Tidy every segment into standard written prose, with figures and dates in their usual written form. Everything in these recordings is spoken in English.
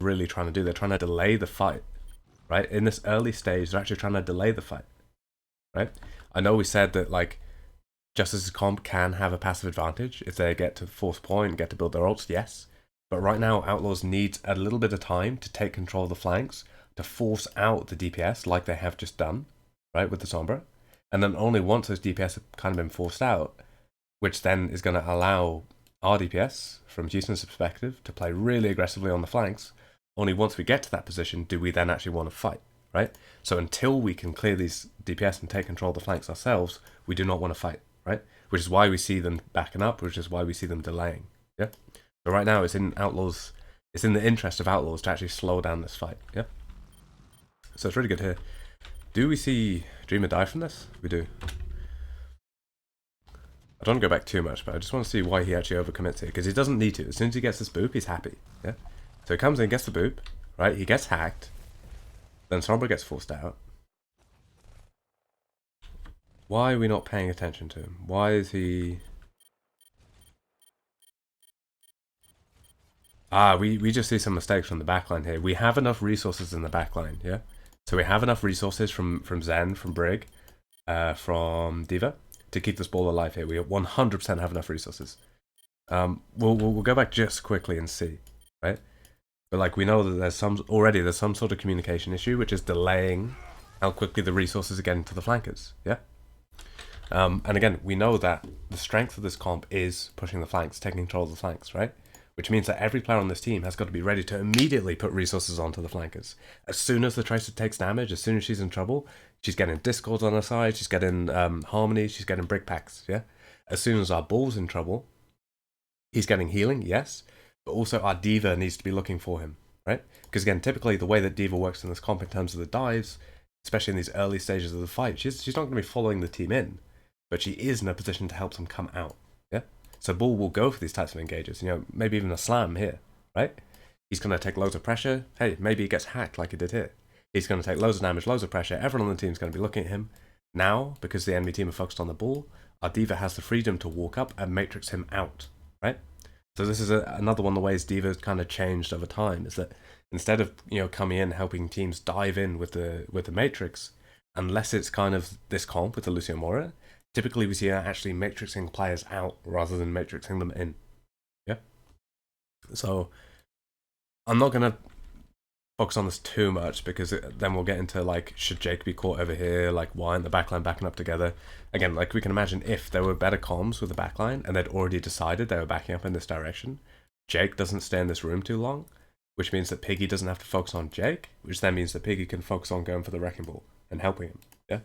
really trying to do. They're trying to delay the fight, right? In this early stage, they're actually trying to delay the fight, right? I know we said that, like, Justice's comp can have a passive advantage if they get to fourth point, get to build their ults, yes. But right now, Outlaws need a little bit of time to take control of the flanks, to force out the DPS like they have just done, right, with the Sombra. And then only once those DPS have kind of been forced out, which then is going to allow our DPS, from Houston's perspective, to play really aggressively on the flanks. Only once we get to that position do we then actually want to fight, right? So until we can clear these DPS and take control of the flanks ourselves, we do not want to fight, right? Which is why we see them backing up, which is why we see them delaying, yeah? So right now it's in Outlaws, it's in the interest of Outlaws to actually slow down this fight, yeah? So it's really good here. Do we see Dreamer die from this? We do. I don't want to go back too much, but I just want to see why he actually overcommits here, because he doesn't need to. As soon as he gets this boop, he's happy, yeah? So he comes in, gets the boop, right? He gets hacked. Then Sombra gets forced out. Why are we not paying attention to him? Why is he... we just see some mistakes from the backline here. We have enough resources in the backline, yeah? So we have enough resources from Zen, from Brig, from D.Va, to keep this ball alive here. We 100% have enough resources. We'll go back just quickly and see, right? But like we know that there's some sort of communication issue which is delaying how quickly the resources are getting to the flankers, yeah? And again, we know that the strength of this comp is pushing the flanks, taking control of the flanks, right? Which means that every player on this team has got to be ready to immediately put resources onto the flankers. As soon as the Tracer takes damage, as soon as she's in trouble, she's getting Discords on her side, she's getting Harmony, she's getting Brick Packs, yeah? As soon as our Bull's in trouble, he's getting healing, yes, but also our D.Va needs to be looking for him, right? Because again, typically the way that D.Va works in this comp in terms of the dives, especially in these early stages of the fight, she's not going to be following the team in, but she is in a position to help them come out, yeah? So Bull will go for these types of engages, you know, maybe even a slam here, right? He's going to take loads of pressure. Hey, maybe he gets hacked like he did here. He's going to take loads of damage, loads of pressure. Everyone on the team is going to be looking at him. Now, because the enemy team are focused on the Bull, our D.Va has the freedom to walk up and matrix him out, right? So this is another one of the ways D.Va's kind of changed over time, is that instead of, you know, coming in, helping teams dive in with the matrix, unless it's kind of this comp with the Lucio Moira, typically we see her actually matrixing players out rather than matrixing them in, yeah? So I'm not going to focus on this too much, because then we'll get into, like, should Jake be caught over here? Like, why aren't the backline backing up together? Again, like, we can imagine if there were better comms with the backline and they'd already decided they were backing up in this direction, Jake doesn't stay in this room too long, which means that Piggy doesn't have to focus on Jake, which then means that Piggy can focus on going for the Wrecking Ball and helping him, yeah?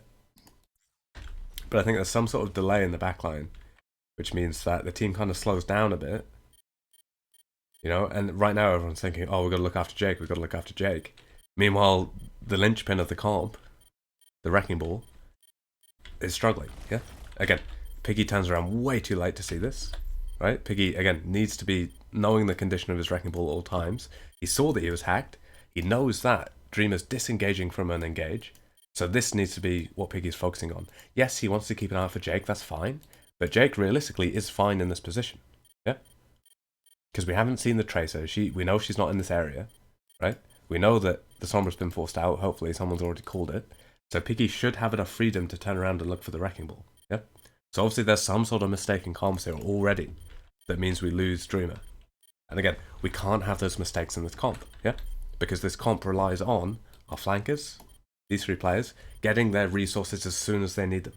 But I think there's some sort of delay in the backline, which means that the team kind of slows down a bit, you know, and right now everyone's thinking, oh, we've got to look after Jake, we've got to look after Jake. Meanwhile, the linchpin of the comp, the Wrecking Ball, is struggling, yeah? Again, Piggy turns around way too late to see this, right? Piggy, again, needs to be knowing the condition of his Wrecking Ball at all times. He saw that he was hacked. He knows that Dreamer's disengaging from an engage. So this needs to be what Piggy's focusing on. Yes, he wants to keep an eye out for Jake, that's fine. But Jake, realistically, is fine in this position, yeah? Because we haven't seen the Tracer. We know she's not in this area, right? We know that the Sombra's been forced out. Hopefully someone's already called it. So Piggy should have enough freedom to turn around and look for the Wrecking Ball, yeah? So obviously there's some sort of mistake in comms here already that means we lose Dreamer. And again, we can't have those mistakes in this comp, yeah? Because this comp relies on our flankers, these three players, getting their resources as soon as they need them,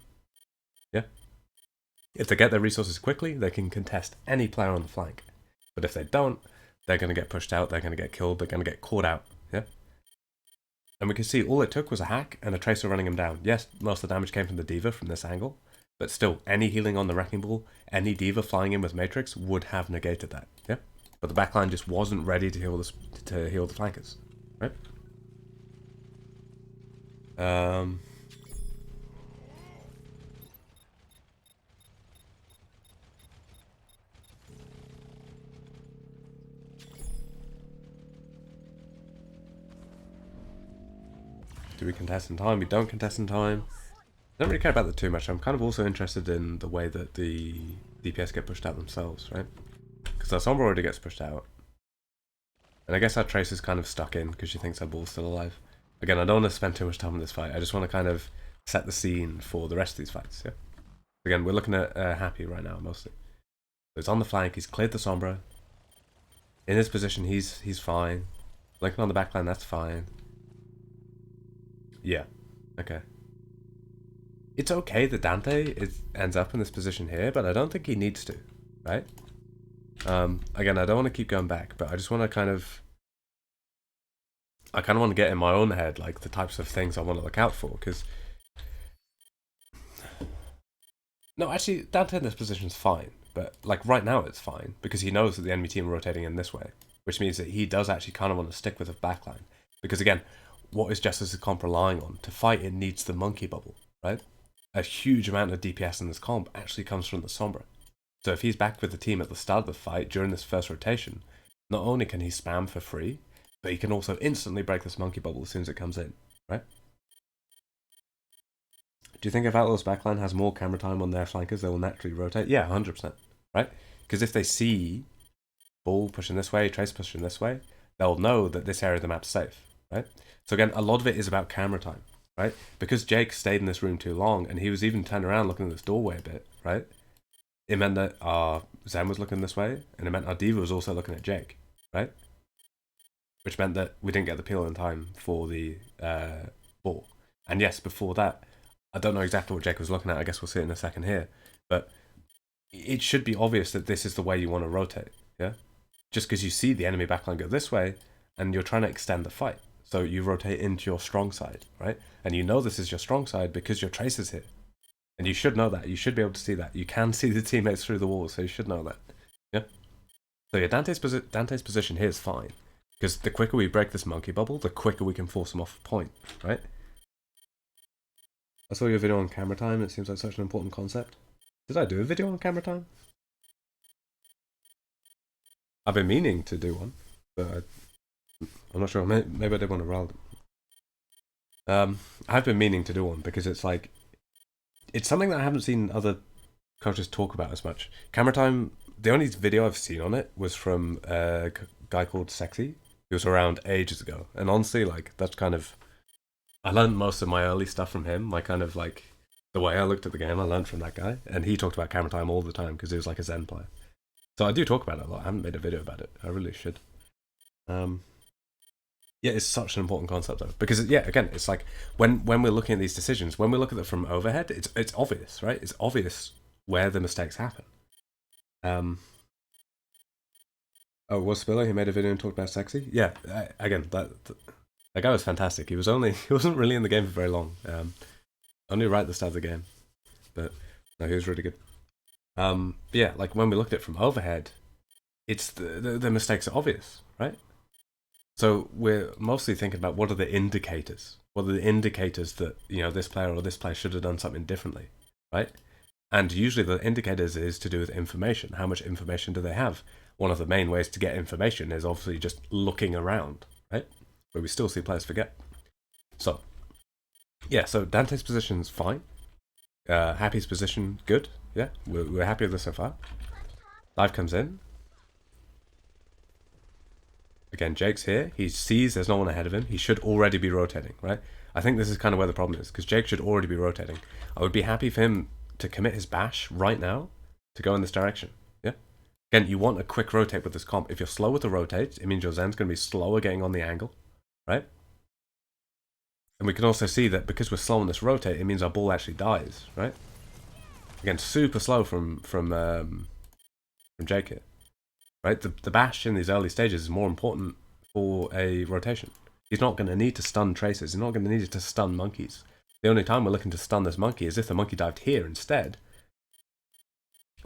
yeah? If they get their resources quickly, they can contest any player on the flank. But if they don't, they're going to get pushed out, they're going to get killed, they're going to get caught out, yeah? And we can see all it took was a hack and a Tracer running him down. Yes, most of the damage came from the D.Va from this angle, but still, any healing on the Wrecking Ball, any D.Va flying in with Matrix would have negated that, yeah? But the backline just wasn't ready to heal the flankers, right? Do we contest in time? We don't contest in time. I don't really care about that too much. I'm kind of also interested in the way that the DPS get pushed out themselves, right? Because our Sombra already gets pushed out. And I guess our Trace is kind of stuck in because she thinks our Bull's still alive. Again, I don't want to spend too much time on this fight. I just want to kind of set the scene for the rest of these fights, yeah? Again, we're looking at Happy right now, mostly. So he's on the flank, he's cleared the Sombra. In his position, he's fine. Linking on the backline, that's fine. Yeah, okay. It's okay that Dante ends up in this position here, but I don't think he needs to, right? Again, I don't want to keep going back, but I just want to kind of... I kind of want to get in my own head, like, the types of things I want to look out for, because... No, actually, Dante in this position is fine, but, like, right now it's fine, because he knows that the enemy team are rotating in this way, which means that he does actually kind of want to stick with the backline. Because, again, what is Justice's comp relying on? To fight, it needs the monkey bubble, right? A huge amount of DPS in this comp actually comes from the Sombra. So if he's back with the team at the start of the fight, during this first rotation, not only can he spam for free, but he can also instantly break this monkey bubble as soon as it comes in, right? Do you think if Outlaw's backline has more camera time on their flankers, they will naturally rotate? Yeah, 100%, right? Because if they see Bull pushing this way, Trace pushing this way, they'll know that this area of the map's safe, right? So again, a lot of it is about camera time, right? Because Jake stayed in this room too long, and he was even turned around looking at this doorway a bit, right? It meant that our Zen was looking this way, and it meant our Diva was also looking at Jake, right? Which meant that we didn't get the peel in time for the ball. And yes, before that, I don't know exactly what Jake was looking at, I guess we'll see it in a second here, but it should be obvious that this is the way you want to rotate, yeah? Just because you see the enemy backline go this way, and you're trying to extend the fight. So you rotate into your strong side, right? And you know this is your strong side because your Trace is here. And you should know that. You should be able to see that. You can see the teammates through the walls, so you should know that. Yeah? So yeah, Dante's position here is fine. Because the quicker we break this monkey bubble, the quicker we can force him off point, right? I saw your video on camera time. It seems like such an important concept. Did I do a video on camera time? I've been meaning to do one, but I'm not sure. Maybe I did one around. I've been meaning to do one because it's like... It's something that I haven't seen other coaches talk about as much. Camera time, the only video I've seen on it was from a guy called Sexy. He was around ages ago. And honestly, like, that's kind of... I learned most of my early stuff from him. My kind of, like, the way I looked at the game, I learned from that guy. And he talked about camera time all the time because he was like a Zen player. So I do talk about it a lot. I haven't made a video about it. I really should. Yeah, it's such an important concept though, because yeah, again, it's like when we're looking at these decisions, when we look at it from overhead, it's obvious, right? It's obvious where the mistakes happen. Oh, was Spiller? He made a video and talked about Sexy. Yeah, again, that guy was fantastic. He wasn't really in the game for very long. Only right at the start of the game, but no, he was really good. But yeah, like when we looked at it from overhead, it's the mistakes are obvious, right? So we're mostly thinking about what are the indicators? What are the indicators that, you know, this player or this player should have done something differently, right? And usually the indicators is to do with information. How much information do they have? One of the main ways to get information is obviously just looking around, right? But we still see players forget. So, yeah, so Dante's position's fine. Happy's position, good. Yeah, we're happy with this so far. Live comes in. Again, Jake's here. He sees there's no one ahead of him. He should already be rotating, right? I think this is kind of where the problem is, because Jake should already be rotating. I would be happy for him to commit his bash right now to go in this direction, yeah? Again, you want a quick rotate with this comp. If you're slow with the rotate, it means your Zen's going to be slower getting on the angle, right? And we can also see that because we're slow on this rotate, it means our ball actually dies, right? Again, super slow from Jake here. Right? The bash in these early stages is more important for a rotation. He's not going to need to stun traces. He's not going to need to stun monkeys. The only time we're looking to stun this monkey is if the monkey dived here instead.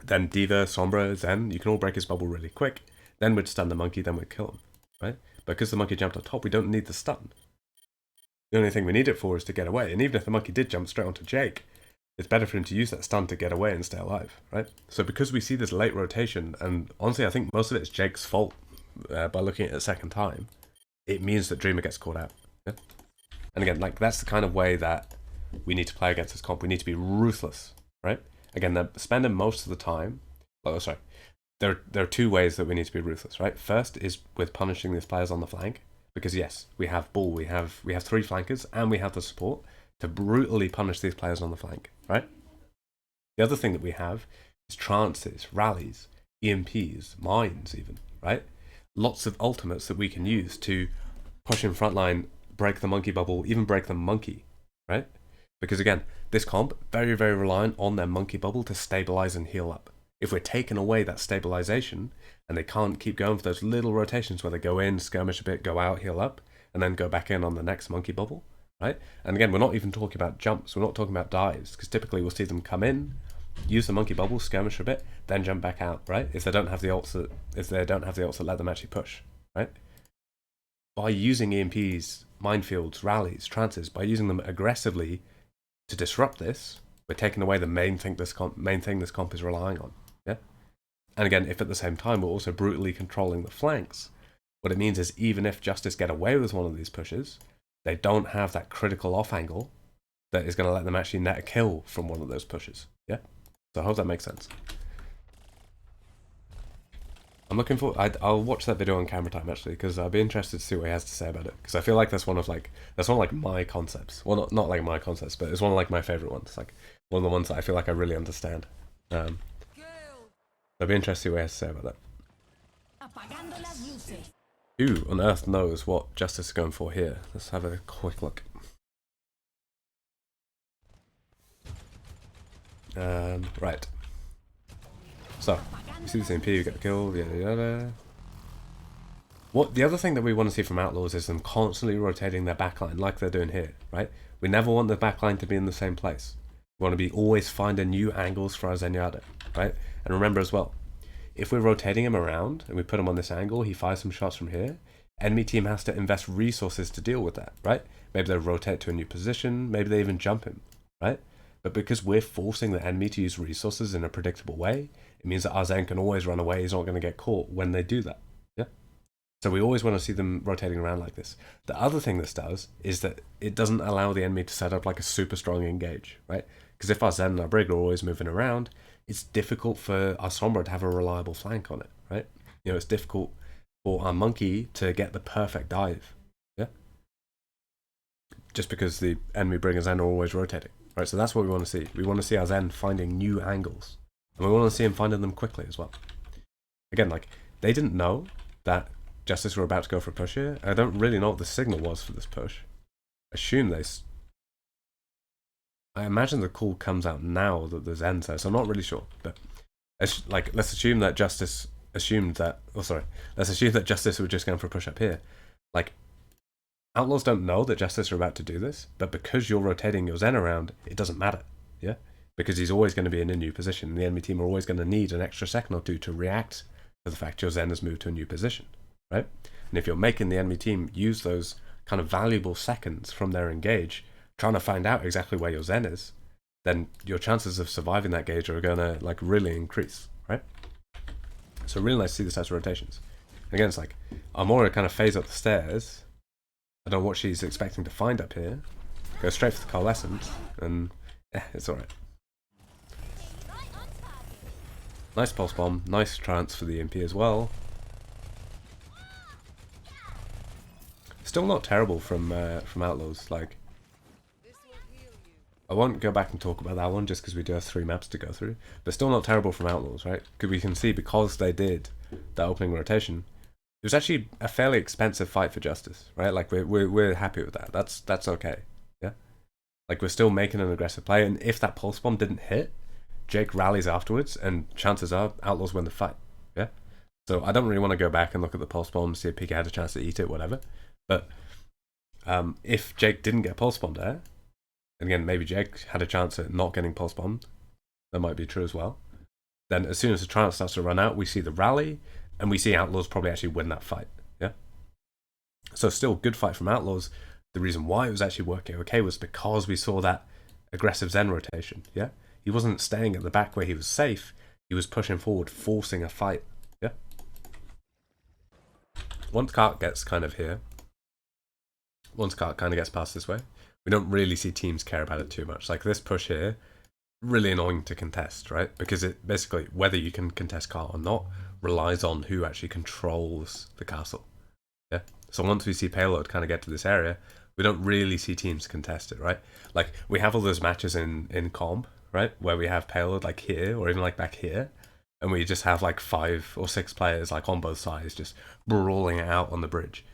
Then Diva, Sombra, Zen, you can all break his bubble really quick. Then we'd stun the monkey, then we'd kill him. Right? Because the monkey jumped on top, we don't need the stun. The only thing we need it for is to get away. And even if the monkey did jump straight onto Jake, it's better for him to use that stun to get away and stay alive, right? So because we see this late rotation, and honestly I think most of it's Jake's fault by looking at it a second time, it means that Dreamer gets caught out. Yeah? And again, like that's the kind of way that we need to play against this comp. We need to be ruthless, right? Again, they're spending most of the time, there are two ways that we need to be ruthless, right? First is with punishing these players on the flank, because yes, we have ball, we have three flankers, and we have the support to brutally punish these players on the flank, right? The other thing that we have is trances, rallies, EMPs, mines, even, right? Lots of ultimates that we can use to push in frontline, break the monkey bubble, even break the monkey, right? Because again, this comp, very, very reliant on their monkey bubble to stabilize and heal up. If we're taking away that stabilization, and they can't keep going for those little rotations where they go in, skirmish a bit, go out, heal up, and then go back in on the next monkey bubble, right? And again, we're not even talking about jumps, we're not talking about dives, because typically we'll see them come in, use the monkey bubble, skirmish for a bit, then jump back out, right? If they don't have the ults that let them actually push, right? By using EMPs, minefields, rallies, trances, by using them aggressively to disrupt this, we're taking away the main thing this comp is relying on. Yeah. And again, if at the same time we're also brutally controlling the flanks, what it means is even if Justice get away with one of these pushes, they don't have that critical off angle that is going to let them actually net a kill from one of those pushes. Yeah. So I hope that makes sense. I'm looking for. I'll watch that video on camera time actually, because I'll be interested to see what he has to say about it. Because I feel like that's one of my concepts. Well, not like my concepts, but it's one of like my favorite ones. Like one of the ones that I feel like I really understand. I'll be interested to see what he has to say about that. Who on earth knows what Justice is going for here? Let's have a quick look. Right. So, you see the MP, you get the kill, yada yada. What the other thing that we want to see from Outlaws is them constantly rotating their backline like they're doing here, right? We never want the backline to be in the same place. We want to be always finding new angles for our Zenyatta, right? And remember as well, if we're rotating him around and we put him on this angle, he fires some shots from here, enemy team has to invest resources to deal with that, right? Maybe they rotate to a new position, maybe they even jump him, right? But because we're forcing the enemy to use resources in a predictable way, it means that our Zen can always run away, he's not going to get caught when they do that. Yeah. So we always want to see them rotating around like this. The other thing this does is that it doesn't allow the enemy to set up like a super strong engage, right? Because if our Zen and our Brig are always moving around, it's difficult for our Sombra to have a reliable flank on it, right? You know, it's difficult for our Monkey to get the perfect dive, yeah? Just because the enemy Brig and Zen are always rotating, right? So that's what we want to see. We want to see our Zen finding new angles. And we want to see him finding them quickly as well. Again, like, they didn't know that Justice were about to go for a push here. I don't really know what the signal was for this push. I imagine the call comes out now that the Zen says, so I'm not really sure. But let's assume that Justice assumed that, let's assume that Justice were just going for a push up here. Like, Outlaws don't know that Justice are about to do this, but because you're rotating your Zen around, it doesn't matter, yeah? Because he's always going to be in a new position, and the enemy team are always going to need an extra second or two to react to the fact your Zen has moved to a new position, right? And if you're making the enemy team use those kind of valuable seconds from their engage, trying to find out exactly where your Zen is, then your chances of surviving that gauge are going to like really increase, right? So really nice to see this types of rotations. And again, it's like our moira kind of phase up the stairs. I don't know what she's expecting to find up here. Go straight for the coalescent, and yeah, it's alright. Nice pulse bomb, nice trance for the MP as well. Still not terrible from Outlaws. Like, I won't go back and talk about that one just because we do have 3 maps to go through, but still not terrible from Outlaws, right? Because we can see because they did that opening rotation, it was actually a fairly expensive fight for Justice, right? Like we're happy with that. That's okay, yeah. Like we're still making an aggressive play, and if that pulse bomb didn't hit, Jake rallies afterwards, and chances are Outlaws win the fight, yeah? So I don't really want to go back and look at the pulse bomb, see if Pika had a chance to eat it, whatever. But if Jake didn't get pulse bombed there, and again, maybe Jake had a chance at not getting pulse bombed, that might be true as well, then as soon as the trance starts to run out, we see the rally, and we see Outlaws probably actually win that fight, yeah? So still good fight from Outlaws. The reason why it was actually working okay was because we saw that aggressive Zen rotation, yeah? He wasn't staying at the back where he was safe, he was pushing forward, forcing a fight, yeah? Once Cart gets kind of here, once Cart kind of gets past this way, we don't really see teams care about it too much. Like this push here, really annoying to contest, right? Because it basically, whether you can contest cart or not, relies on who actually controls the castle. Yeah. So once we see payload kind of get to this area, we don't really see teams contest it, right? Like we have all those matches in comp, right, where we have payload like here or even like back here, and we just have like 5 or 6 players like on both sides just brawling it out on the bridge.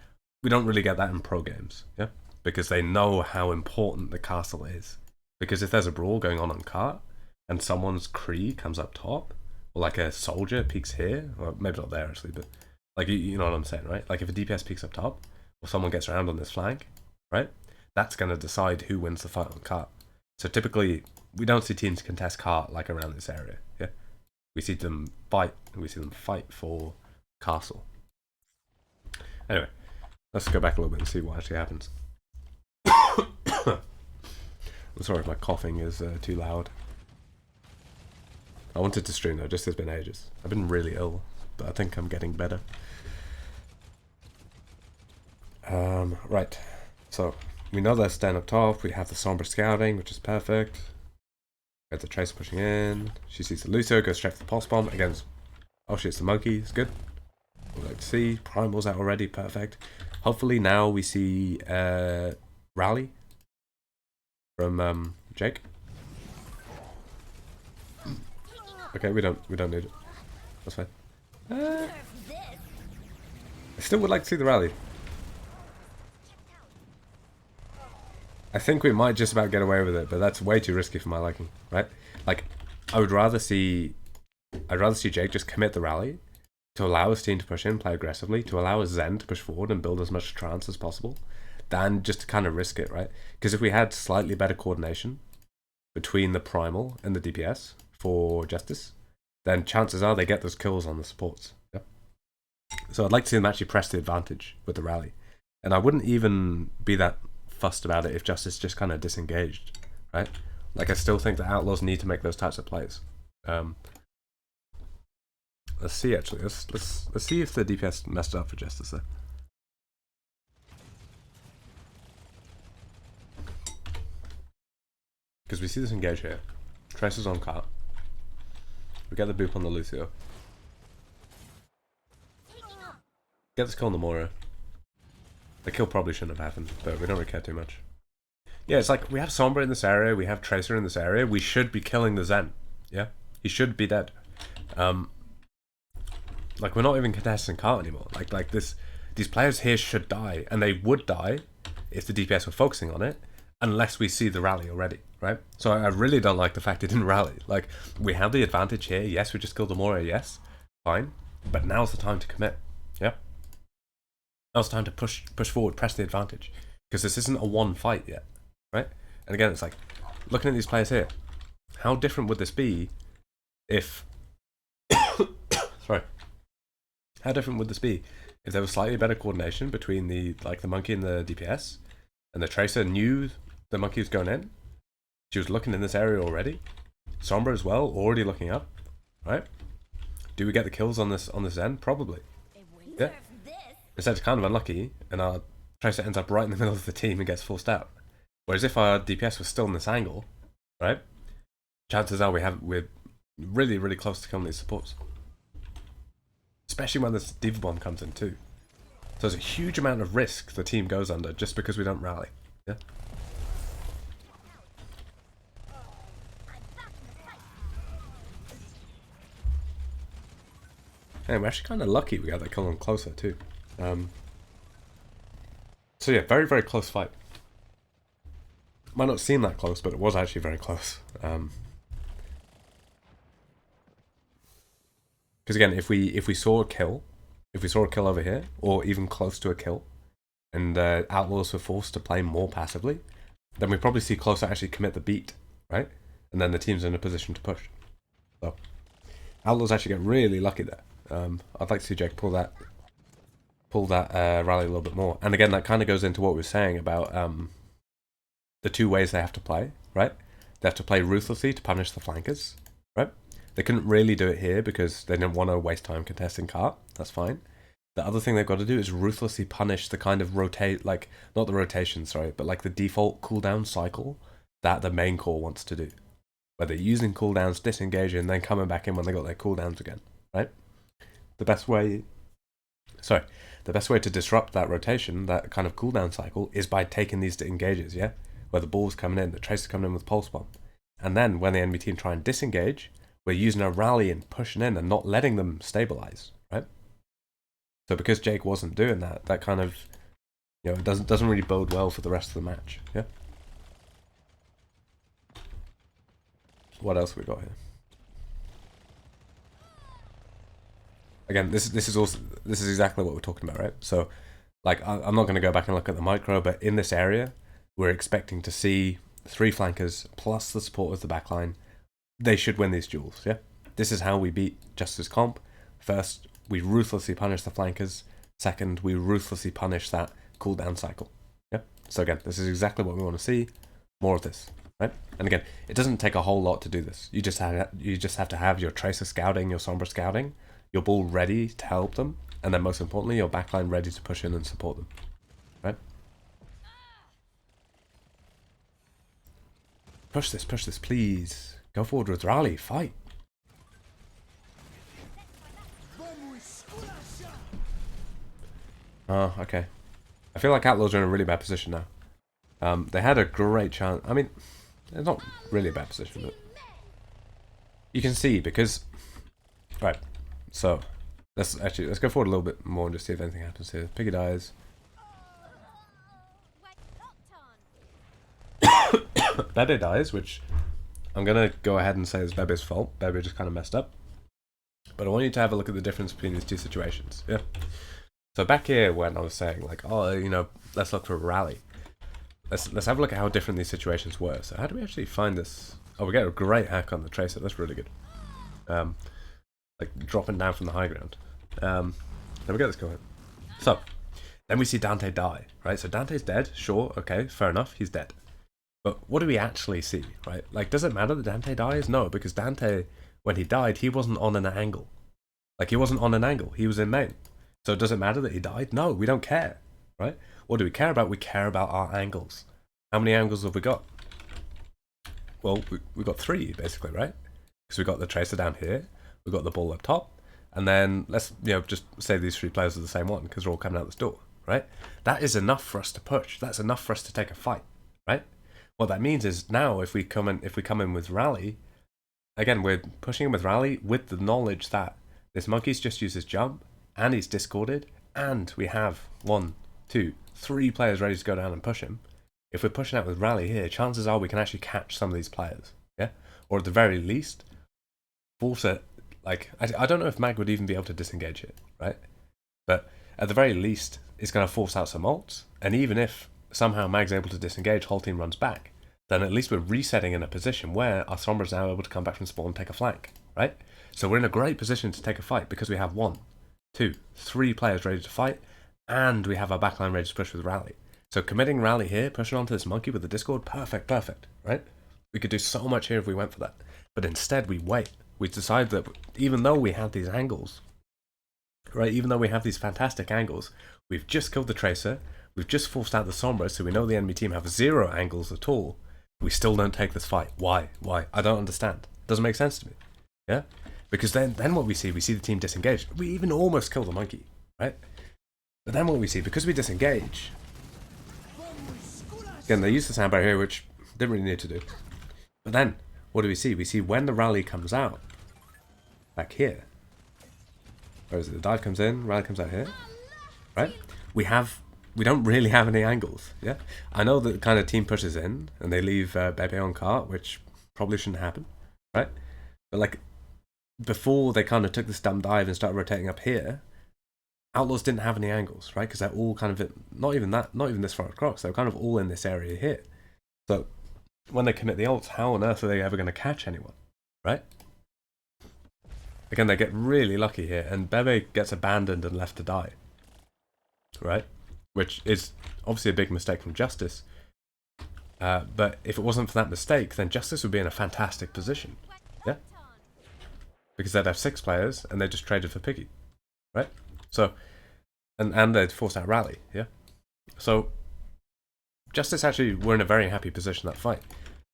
We don't really get that in pro games, yeah, because they know how important the castle is. Because if there's a brawl going on cart and someone's Kree comes up top, or like a soldier peeks here, or maybe not there actually, but like you know what I'm saying, right? Like if a DPS peeks up top, or someone gets around on this flank, right? That's going to decide who wins the fight on cart. So typically, we don't see teams contest cart like around this area. Yeah, we see them fight, and we see them fight for castle. Anyway, let's go back a little bit and see what actually happens. I'm sorry if my coughing is too loud. I wanted to stream though, just it's been ages. I've been really ill, but I think I'm getting better. Right, so we know they're staying up top. We have the Sombra scouting, which is perfect. We have the Tracer pushing in. She sees the Lucio, goes straight for the pulse bomb against. Oh shit, it's the monkey. It's good. We'd like to see Primal's out already. Perfect. Hopefully now we see rally from Jake. Okay, we don't need it. That's fine. I still would like to see the rally. I think we might just about get away with it, but that's way too risky for my liking, right? Like, I'd rather see Jake just commit the rally to allow his team to push in, play aggressively, to allow his Zen to push forward and build as much trance as possible, than just to kind of risk it, right? Because if we had slightly better coordination between the Primal and the DPS for Justice, then chances are they get those kills on the supports. Yeah. So I'd like to see them actually press the advantage with the rally. And I wouldn't even be that fussed about it if Justice just kind of disengaged, right? Like I still think the Outlaws need to make those types of plays. Let's see actually. Let's see if the DPS messed up for Justice there. Because we see this engage here. Tracer's on cart. We get the boop on the Lucio. Get this kill on the Moira. The kill probably shouldn't have happened, but we don't really care too much. Yeah, it's like we have Sombra in this area, we have Tracer in this area. We should be killing the Zen. Yeah, he should be dead. Like we're not even contesting cart anymore. Like this, these players here should die, and they would die if the DPS were focusing on it, unless we see the rally already, right? So I really don't like the fact it didn't rally. Like we have the advantage here. Yes, we just killed the Moira. Yes, fine, but now's the time to commit. Yeah. Now it's time to push forward, press the advantage. Because this isn't a one fight yet, right? And again, it's like, looking at these players here, how different would this be if... Sorry. How different would this be if there was slightly better coordination between the monkey and the DPS, and the Tracer knew the monkey was going in? She was looking in this area already. Sombra as well, already looking up, right? Do we get the kills on this end? Probably. Yeah. Instead, it's kind of unlucky, and our Tracer ends up right in the middle of the team and gets forced out. Whereas if our DPS was still in this angle, right, chances are we're really, really close to killing these supports. Especially when this Diva Bomb comes in too. So there's a huge amount of risk the team goes under just because we don't rally. Yeah. And we're actually kind of lucky we got that kill on closer too. So yeah, very, very close fight. Might not seem that close, but it was actually very close. Because again, if we saw a kill over here, or even close to a kill, and Outlaws were forced to play more passively, then we probably see Closer actually commit the beat, right? And then the team's in a position to push. So Outlaws actually get really lucky there. I'd like to see Jake pull that rally a little bit more. And again, that kind of goes into what we were saying about the two ways they have to play, right? They have to play ruthlessly to punish the flankers, right? They couldn't really do it here because they didn't want to waste time contesting cart. That's fine. The other thing they've got to do is ruthlessly punish the kind of not the rotation, sorry, but like the default cooldown cycle that the main core wants to do. where they're using cooldowns, disengaging, and then coming back in when they got their cooldowns again, right? The best way to disrupt that rotation, that kind of cooldown cycle, is by taking these engages, yeah? Where the ball's coming in, the tracer's coming in with pulse bomb. And then when the enemy team try and disengage, we're using a rally and pushing in and not letting them stabilize, right? So because Jake wasn't doing that, that kind of, you know, doesn't really bode well for the rest of the match, yeah? What else have we got here? Again, this is exactly what we're talking about, right? So, like, I'm not going to go back and look at the micro, but in this area, we're expecting to see 3 flankers plus the support of the backline. They should win these duels, yeah? This is how we beat Justice Comp. First, we ruthlessly punish the flankers. Second, we ruthlessly punish that cooldown cycle, yeah? So again, this is exactly what we want to see. More of this, right? And again, it doesn't take a whole lot to do this. You just have to have your Tracer scouting, your Sombra scouting, your ball ready to help them, and then most importantly, your backline ready to push in and support them, right? Push this, please. Go forward with rally, fight. Oh, okay. I feel like Outlaws are in a really bad position now. They had a great chance. I mean, it's not really a bad position, but you can see because, right. So let's go forward a little bit more and just see if anything happens here. Piggy dies. Bebe dies, which I'm gonna go ahead and say is Bebe's fault. Bebe just kind of messed up. But I want you to have a look at the difference between these two situations. Yeah. So back here when I was saying like, oh, you know, let's look for a rally. Let's have a look at how different these situations were. So how do we actually find this? Oh, we get a great hack on the Tracer. That's really good. Like dropping down from the high ground. Then we get this going. So then we see Dante die, right? So Dante's dead. Sure, okay, fair enough. He's dead. But what do we actually see, right? Like, does it matter that Dante dies? No, because Dante, when he died, he wasn't on an angle. Like, he wasn't on an angle. He was in main. So does it matter that he died? No, we don't care, right? What do we care about? We care about our angles. How many angles have we got? Well, we've got 3, basically, right? Because we've got the Tracer down here, we've got the ball up top, and then let's, you know, just say these 3 players are the same one, because they're all coming out this door, right? That is enough for us to push. That's enough for us to take a fight, right? What that means is now if we come in with rally, again, we're pushing in with rally with the knowledge that this monkey's just used his jump, and he's discorded, and we have 1, 2, 3 players ready to go down and push him. If we're pushing out with rally here, chances are we can actually catch some of these players, yeah? Or at the very least, force it, like, I don't know if Mag would even be able to disengage it, right? But at the very least, it's going to force out some ults, and even if somehow Mag's able to disengage, whole team runs back, then at least we're resetting in a position where our Sombra's now able to come back from spawn and take a flank, right? So we're in a great position to take a fight because we have 1, 2, 3 players ready to fight, and we have our backline ready to push with rally. So committing rally here, pushing onto this monkey with the Discord, perfect, right? We could do so much here if we went for that. But instead we wait. We decide that even though we have these angles, right, even though we have these fantastic angles, we've just killed the Tracer, we've just forced out the Sombra, so we know the enemy team have 0 angles at all. We still don't take this fight. Why? I don't understand. Doesn't make sense to me. Yeah? Because then what we see the team disengage. We even almost kill the monkey, right? But then what we see, because we disengage, again, they use the sandbar here, which didn't really need to do. But then, what do we see? We see when the rally comes out, back here. Where is it? The dive comes in, rally comes out here, right? We don't really have any angles, yeah? I know that the kind of team pushes in, and they leave Bebe on cart, which probably shouldn't happen, right? But like, before they kind of took this dumb dive and started rotating up here, Outlaws didn't have any angles, right? Because they're all kind of, not even this far across, they're kind of all in this area here. So, when they commit the ults, how on earth are they ever going to catch anyone, right? Again, they get really lucky here, and Bebe gets abandoned and left to die, right? Which is obviously a big mistake from Justice. But if it wasn't for that mistake, then Justice would be in a fantastic position, yeah? Because they'd have 6 players, and they just traded for Piggy, right? So, and they'd forced out rally, yeah? So, Justice actually were in a very happy position that fight.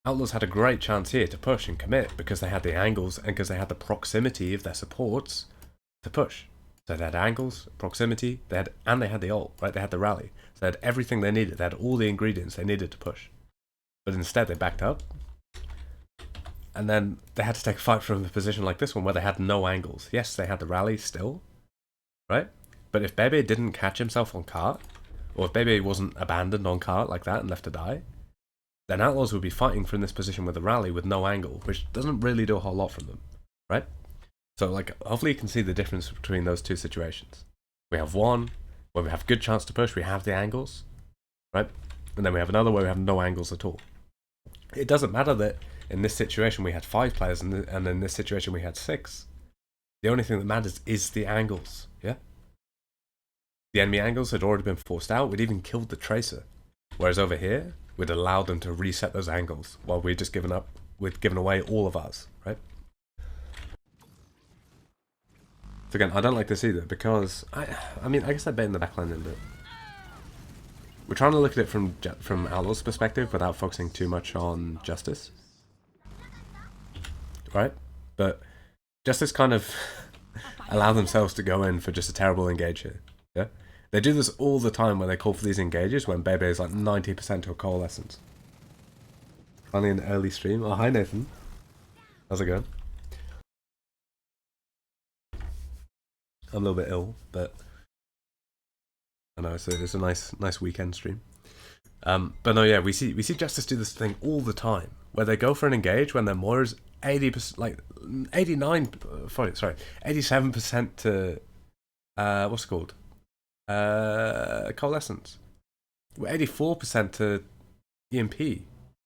Outlaws had a great chance here to push and commit because they had the angles and because they had the proximity of their supports to push. So they had angles, proximity, they had the ult, right? They had the rally. So they had everything they needed. They had all the ingredients they needed to push. But instead they backed up. And then they had to take a fight from a position like this one where they had no angles. Yes, they had the rally still, right? But if Bebe didn't catch himself on cart, or if Bebe wasn't abandoned on cart like that and left to die, then Outlaws would be fighting from this position with a rally with no angle, which doesn't really do a whole lot from them, right? So, like, hopefully you can see the difference between those two situations. We have one where we have a good chance to push, we have the angles, right? And then we have another where we have no angles at all. It doesn't matter that in this situation we had 5 players and in this situation we had 6. The only thing that matters is the angles, yeah? The enemy angles had already been forced out, we'd even killed the tracer. Whereas over here, we'd allowed them to reset those angles while we'd just given away all of ours, right? So again, I don't like this either because I mean, I guess they're baiting the backline in a bit. We're trying to look at it from Outlaw's perspective without focusing too much on Justice, right? But Justice kind of allow themselves to go in for just a terrible engage here, yeah? They do this all the time when they call for these engages when Bebe is like 90% to a coalescence. Finally an early stream. Oh, hi Nathan. How's it going? I'm a little bit ill, but I know it's a nice weekend stream. But no, yeah, we see Justice do this thing all the time where they go for an engage when their Moira's 80%, like 87% to what's it called? Coalescence. We're 84% to EMP.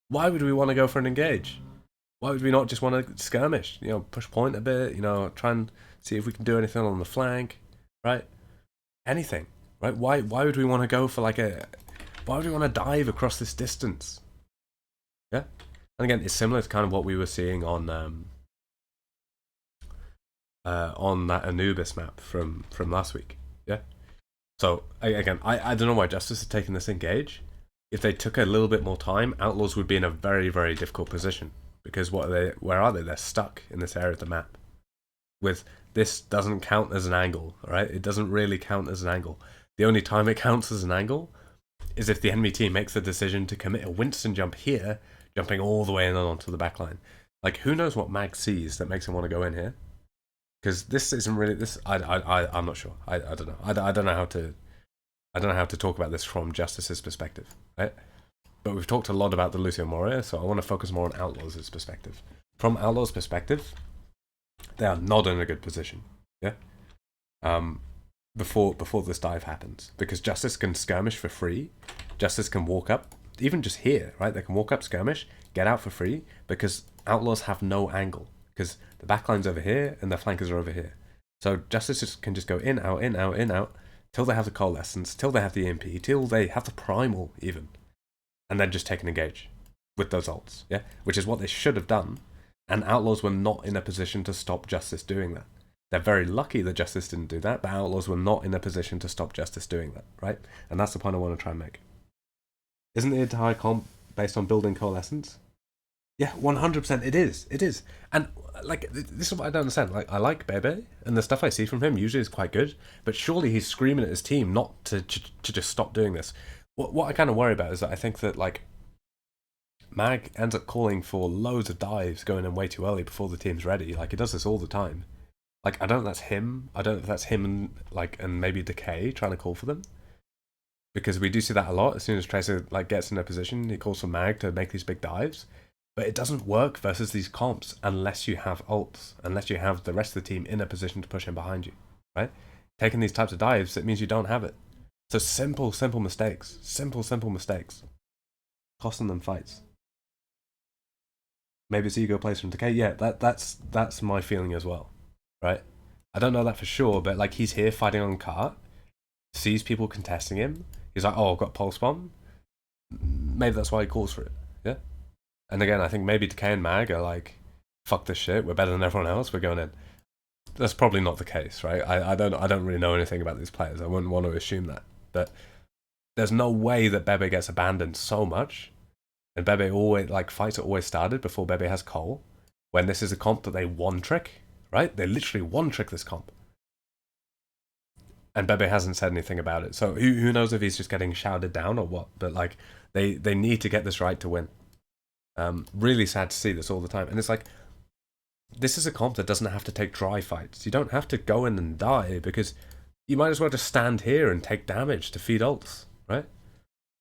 Why would we want to go for an engage? Why would we not just want to skirmish? You know, push point a bit, you know, try and see if we can do anything on the flank, right? Anything, right? Why would we want to go for like why would we want to dive across this distance? Yeah? And again, it's similar to kind of what we were seeing on that Anubis map from last week. Yeah? So, again, I don't know why Justice is taking this engage. If they took a little bit more time, Outlaws would be in a very, very difficult position. Because where are they? They're stuck in this area of the map. This doesn't count as an angle, alright? It doesn't really count as an angle. The only time it counts as an angle is if the enemy team makes the decision to commit a Winston jump here, jumping all the way in and onto the backline. Like, who knows what Mag sees that makes him want to go in here? Because this isn't really this. I'm not sure. I don't know. I don't know how to talk about this from Justice's perspective, right? But we've talked a lot about the Lucio Moria, so I want to focus more on Outlaw's perspective. From Outlaw's perspective, they are not in a good position, yeah. Before this dive happens, because Justice can skirmish for free. Justice can walk up, even just here, right? They can walk up, skirmish, get out for free, because Outlaws have no angle. Because the backline's over here and the flankers are over here. So Justice can just go in, out, in, out, in, out, till they have the coalescence, till they have the EMP, till they have the primal even. And then just take an engage with those ults, yeah? Which is what they should have done. And Outlaws were not in a position to stop Justice doing that. They're very lucky that Justice didn't do that, but Outlaws were not in a position to stop Justice doing that, right? And that's the point I want to try and make. Isn't the entire comp based on building coalescence? Yeah, 100% it is. It is. And, like, this is what I don't understand. Like, I like Bebe, and the stuff I see from him usually is quite good, but surely he's screaming at his team not to just stop doing this. What I kind of worry about is that I think that, like, Mag ends up calling for loads of dives going in way too early before the team's ready. Like, he does this all the time. Like, I don't know if that's him. I don't know if that's him and maybe Decay trying to call for them. Because we do see that a lot. As soon as Tracer, like, gets in a position, he calls for Mag to make these big dives. But it doesn't work versus these comps unless you have ults, unless you have the rest of the team in a position to push in behind you, right? Taking these types of dives, it means you don't have it. So simple mistakes. Simple mistakes. Costing them fights. Maybe it's ego plays from Decay. Yeah, that's my feeling as well, right? I don't know that for sure, but like he's here fighting on cart, sees people contesting him. He's like, oh, I've got pulse bomb. Maybe that's why he calls for it. Yeah. And again, I think maybe Decay and Mag are like, fuck this shit, we're better than everyone else, we're going in. That's probably not the case, right? I don't really know anything about these players. I wouldn't want to assume that. But there's no way that Bebe gets abandoned so much And Bebe always, like, fights are always started before Bebe has coal, when this is a comp that they one-trick, right? They literally one-trick this comp. And Bebe hasn't said anything about it. So who knows if he's just getting shouted down or what, but like, they need to get this right to win. Really sad to see this all the time. And it's like, this is a comp that doesn't have to take dry fights. You don't have to go in and die, because you might as well just stand here and take damage to feed ults, right?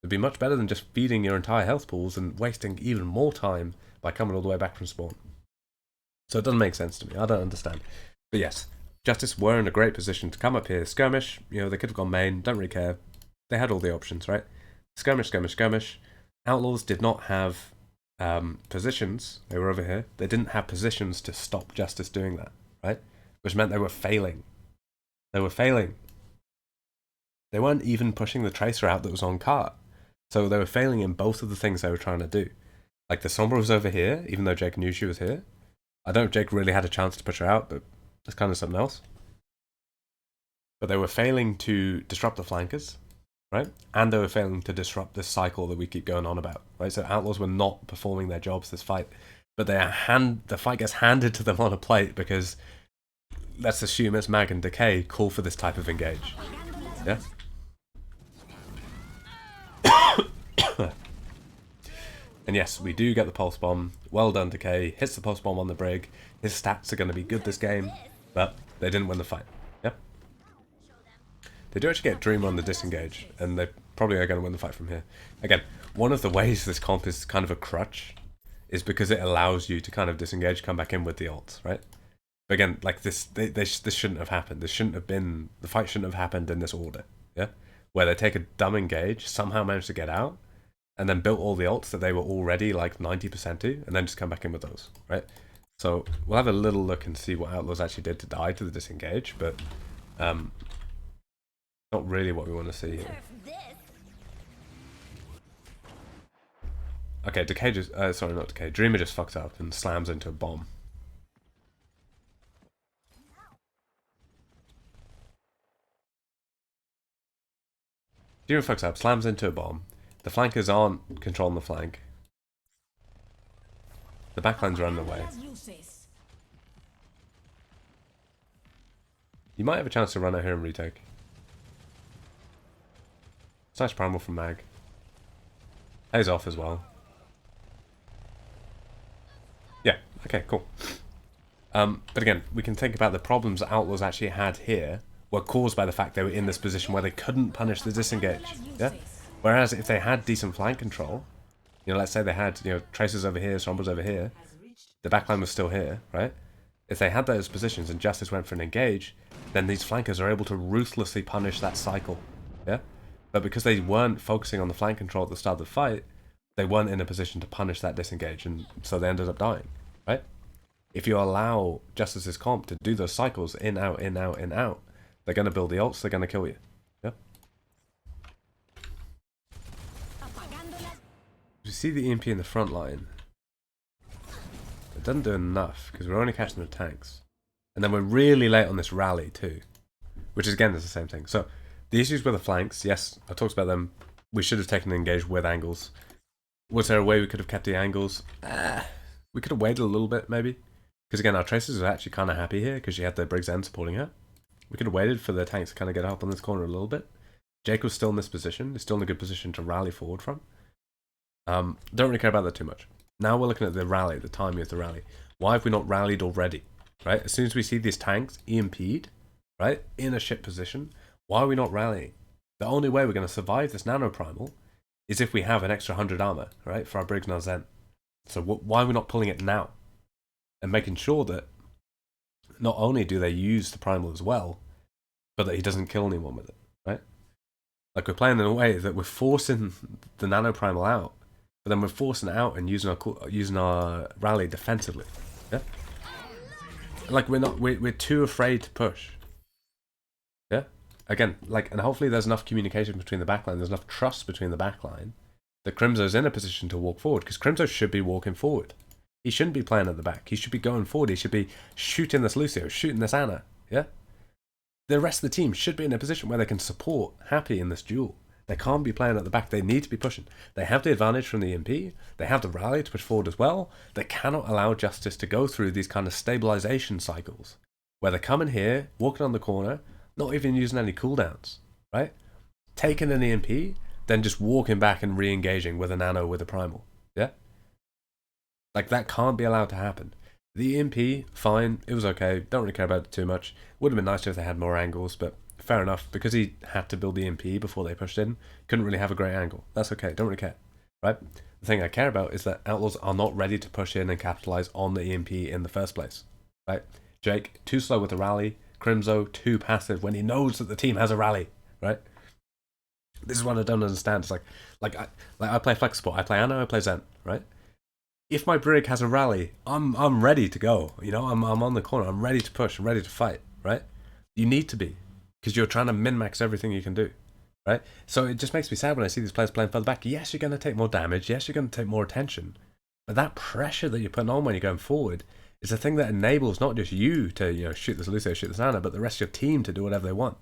It'd be much better than just feeding your entire health pools and wasting even more time by coming all the way back from spawn. So it doesn't make sense to me. I don't understand. But yes, Justice were in a great position to come up here, skirmish. You know, they could have gone main, don't really care. They had all the options, right? Skirmish, skirmish, skirmish. Outlaws did not have positions. They were over here. They didn't have positions to stop Justice doing that, right? Which meant they were failing. They were failing. They weren't even pushing the tracer out that was on cart. So they were failing in both of the things they were trying to do. Like, the Sombra was over here, even though Jake knew she was here. I don't know if Jake really had a chance to push her out, but that's kind of something else. But they were failing to disrupt the flankers, right? And they were failing to disrupt this cycle that we keep going on about, right? So Outlaws were not performing their jobs this fight, but the fight gets handed to them on a plate because, let's assume it's Mag and Decay call for this type of engage. Yeah? And yes, we do get the pulse bomb. Well done, Decay. Hits the pulse bomb on the brig. His stats are going to be good this game, but they didn't win the fight. Yep. They do actually get Dreamer on the disengage, and they probably are going to win the fight from here. Again, one of the ways this comp is kind of a crutch is because it allows you to kind of disengage, come back in with the ults, right? But again, like this shouldn't have happened. This shouldn't have been, the fight shouldn't have happened in this order, yeah? Where they take a dumb engage, somehow manage to get out, and then built all the ults that they were already like 90% to, and then just come back in with those, right? So we'll have a little look and see what Outlaws actually did to die to the disengage, but not really what we want to see here. Okay, Decay just, sorry, not Decay, Dreamer just fucks up and slams into a bomb. Dreamer fucks up, slams into a bomb. The flankers aren't controlling the flank. The backline's running away. You might have a chance to run out here and retake. Slash primal from Mag. Pays off as well. Yeah, okay, cool. But again, we can think about the problems Outlaws actually had here were caused by the fact they were in this position where they couldn't punish the disengage. Yeah? Whereas if they had decent flank control, you know, let's say they had, you know, Tracers over here, Sombras over here, the backline was still here, right? If they had those positions and Justice went for an engage, then these flankers are able to ruthlessly punish that cycle, yeah? But because they weren't focusing on the flank control at the start of the fight, they weren't in a position to punish that disengage, and so they ended up dying, right? If you allow Justice's comp to do those cycles in, out, in, out, in, out, they're going to build the ults, they're going to kill you, yeah? You see the EMP in the front line. It doesn't do enough because we're only catching the tanks. And then we're really late on this rally too. Which is, again, is the same thing. So the issues with the flanks, yes, I talked about them. We should have taken an engage with angles. Was there a way we could have kept the angles? We could have waited a little bit maybe. Because again, our Tracers are actually kind of happy here because she had the Brig's End supporting her. We could have waited for the tanks to kind of get up on this corner a little bit. Jake was still in this position. He's still in a good position to rally forward from. Don't really care about that too much. Now we're looking at the rally, the timing of the rally. Why have we not rallied already? Right? As soon as we see these tanks EMP'd, right, in a shit position, why are we not rallying? The only way we're going to survive this nano primal is if we have an extra 100 armor, right, for our Briggs and our Zen. So why are we not pulling it now? And making sure that not only do they use the primal as well, but that he doesn't kill anyone with it, right? Like, we're playing in a way that we're forcing the nano primal out, but then we're forcing it out and using our rally defensively. Yeah? Like, we're too afraid to push. Yeah? Again, like, and hopefully there's enough communication between the backline, there's enough trust between the backline, that Crimso's in a position to walk forward, because Crimso should be walking forward. He shouldn't be playing at the back. He should be going forward. He should be shooting this Lucio, shooting this Ana. Yeah? The rest of the team should be in a position where they can support Happy in this duel. They can't be playing at the back. They need to be pushing. They have the advantage from the EMP. They have the rally to push forward as well. They cannot allow Justice to go through these kind of stabilization cycles where they're coming here, walking on the corner, not even using any cooldowns, right? Taking an EMP, then just walking back and re-engaging with a nano with a primal. Yeah? Like, that can't be allowed to happen. The EMP, fine, it was okay, don't really care about it too much. Would have been nicer if they had more angles, but fair enough. Because he had to build the EMP before they pushed in, couldn't really have a great angle. That's okay, don't really care, right? The thing I care about is that Outlaws are not ready to push in and capitalize on the EMP in the first place, right? Jake, too slow with the rally. Crimzo, too passive when he knows that the team has a rally, right? This is what I don't understand. It's like I play flex support, I play Anna, I play Zen, right? If my brig has a rally, I'm ready to go. You know, I'm on the corner. I'm ready to push. I'm ready to fight. Right? You need to be, because you're trying to min-max everything you can do. Right? So it just makes me sad when I see these players playing further back. Yes, you're going to take more damage. Yes, you're going to take more attention. But that pressure that you're putting on when you're going forward is the thing that enables not just you to shoot this Lucio, shoot this Anna, but the rest of your team to do whatever they want.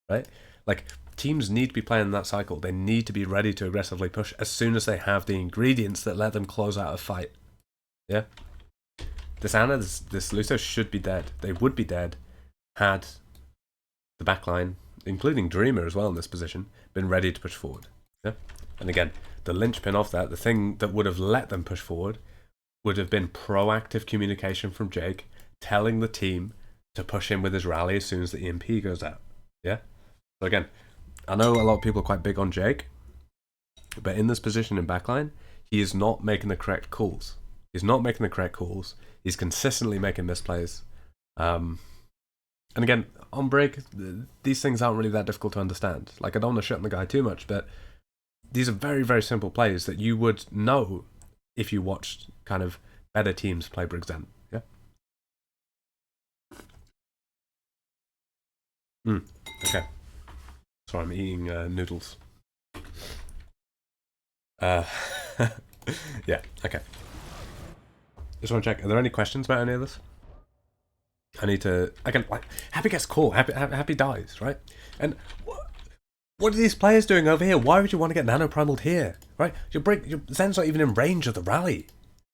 Right? Like, teams need to be playing that cycle. They need to be ready to aggressively push as soon as they have the ingredients that let them close out a fight. Yeah? This Anna, this Lucio should be dead. They would be dead had the backline, including Dreamer as well in this position, been ready to push forward. Yeah? And again, the linchpin of that, the thing that would have let them push forward, would have been proactive communication from Jake, telling the team to push in with his rally as soon as the EMP goes out. Yeah? So again, I know a lot of people are quite big on Jake, but in this position in backline, he is not making the correct calls. He's not making the correct calls. He's consistently making misplays. And again, on brig, these things aren't really that difficult to understand. Like, I don't want to shit on the guy too much, but these are very, very simple plays that you would know if you watched kind of better teams play brig Zen. Yeah? Okay. Sorry, I'm eating noodles. Yeah, okay. Just want to check, are there any questions about any of this? I need to, again, like, Happy gets caught, Happy dies, right? And what are these players doing over here? Why would you want to get nano-primaled here, right? Your Zen's not even in range of the rally.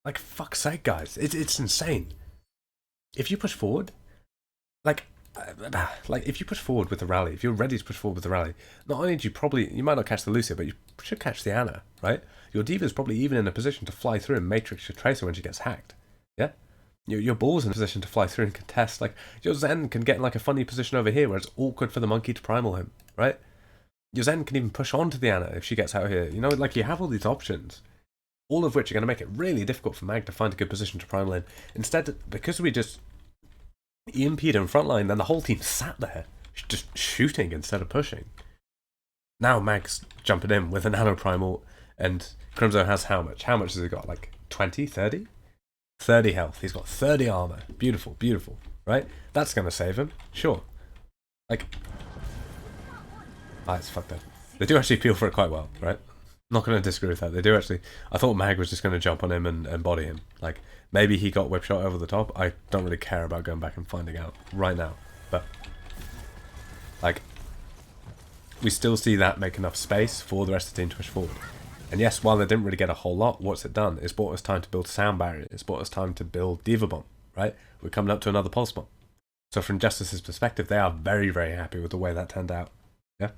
Like, fuck's sake, guys. It's insane. If you push forward, like if you push forward with the rally, if you're ready to push forward with the rally, not only do you might not catch the Lucio, but you should catch the Anna, right? Your Diva's probably even in a position to fly through and matrix your Tracer when she gets hacked. Yeah? Your Bull's in a position to fly through and contest. Like, your Zen can get in like a funny position over here where it's awkward for the monkey to primal him, right? Your Zen can even push on to the Anna if she gets out here. You know, like, you have all these options, all of which are going to make it really difficult for Mag to find a good position to primal in. Instead, because we just EMP'd in frontline, then the whole team sat there just shooting instead of pushing. Now Mag's jumping in with a nano primal, and Crimzo has how much? How much has he got? Like 20, 30? 30 health. He's got 30 armor. Beautiful, beautiful. Right? That's going to save him. Sure. Like, it's fucked up. They do actually feel for it quite well, right? Not going to disagree with that. They do actually. I thought Mag was just going to jump on him and body him. Like, maybe he got whip shot over the top. I don't really care about going back and finding out right now. But, like, we still see that make enough space for the rest of the team to push forward. And yes, while they didn't really get a whole lot, what's it done? It's bought us time to build sound barrier. It's bought us time to build Diva Bomb, right? We're coming up to another pulse bomb. So from Justice's perspective, they are very, very happy with the way that turned out. Yeah.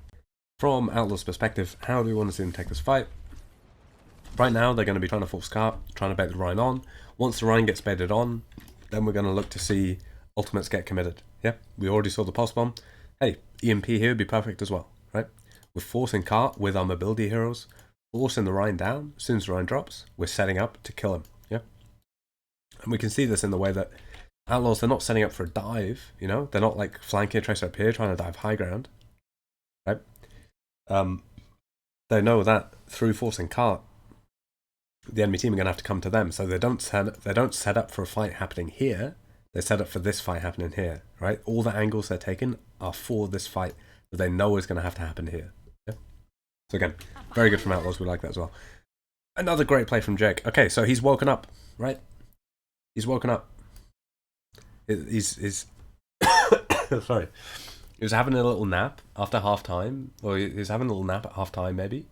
From Outlaw's perspective, how do we want to see them take this fight? Right now, they're going to be trying to force cart, trying to bait the Rhine on. Once the Rhine gets baited on, then we're going to look to see ultimates get committed. Yeah, we already saw the pulse bomb. Hey, EMP here would be perfect as well, right? We're forcing cart with our mobility heroes, forcing the Rhine down. As soon as the Rhine drops, we're setting up to kill him. Yeah, and we can see this in the way that Outlaws, they're not setting up for a dive. You know, they're not like flanking Tracer up here trying to dive high ground, right? They know that through forcing cart, the enemy team are going to have to come to them, so they don't set up for a fight happening here. They set up for this fight happening here, right? All the angles they're taking are for this fight that they know is going to have to happen here. Yeah? So again, very good from Outlaws. We like that as well. Another great play from Jake. Okay, so he's woken up, right? He's woken up. He's sorry. He was having a little nap after half time, or he was having a little nap at half time maybe.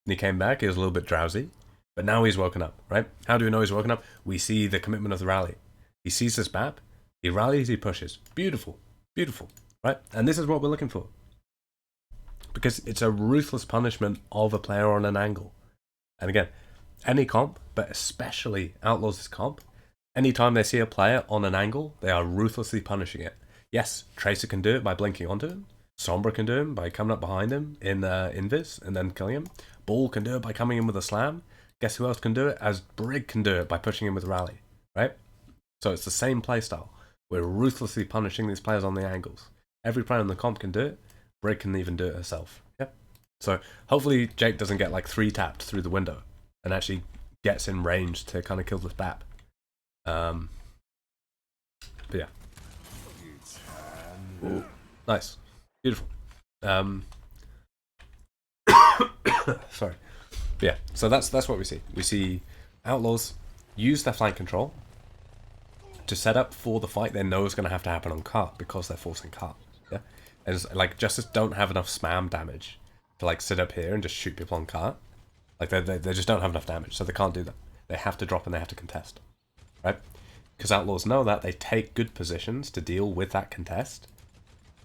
And he came back, he was a little bit drowsy. But now he's woken up, right? How do we know he's woken up? We see the commitment of the rally. He sees this map, he rallies, he pushes. Beautiful, beautiful, right? And this is what we're looking for. Because it's a ruthless punishment of a player on an angle. And again, any comp, but especially Outlaws' comp, anytime they see a player on an angle, they are ruthlessly punishing it. Yes, Tracer can do it by blinking onto him. Sombra can do it by coming up behind him in Invis and then killing him. Ball can do it by coming in with a slam. Guess who else can do it? As Brig can do it by pushing him with rally, right? So it's the same playstyle. We're ruthlessly punishing these players on the angles. Every player in the comp can do it. Brig can even do it herself. Yep. So hopefully Jake doesn't get like 3-tapped through the window and actually gets in range to kind of kill this BAP. But yeah. Ooh, nice. Beautiful. Sorry. But yeah, so that's what we see. We see Outlaws use their flank control to set up for the fight they know is going to have to happen on cart because they're forcing cart. Yeah, and it's like Justice don't have enough spam damage to like sit up here and just shoot people on cart. Like they just don't have enough damage, so they can't do that. They have to drop and they have to contest, right? Because Outlaws know that they take good positions to deal with that contest.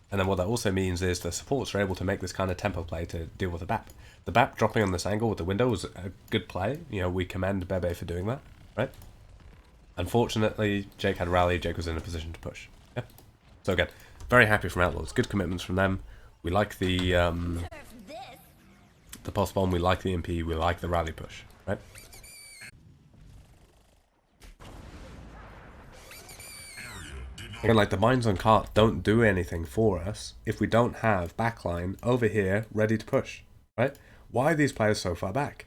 And then what that also means is the supports are able to make this kind of tempo play to deal with the BAP. The BAP dropping on this angle with the window was a good play. You know, we commend Bebe for doing that, right? Unfortunately, Jake had rally. Jake was in a position to push. Yeah. So again, very happy from Outlaws. Good commitments from them. We like the pulse bomb. We like the MP. We like the rally push, right? Again, like the mines on cart don't do anything for us if we don't have backline over here ready to push, right? Why are these players so far back?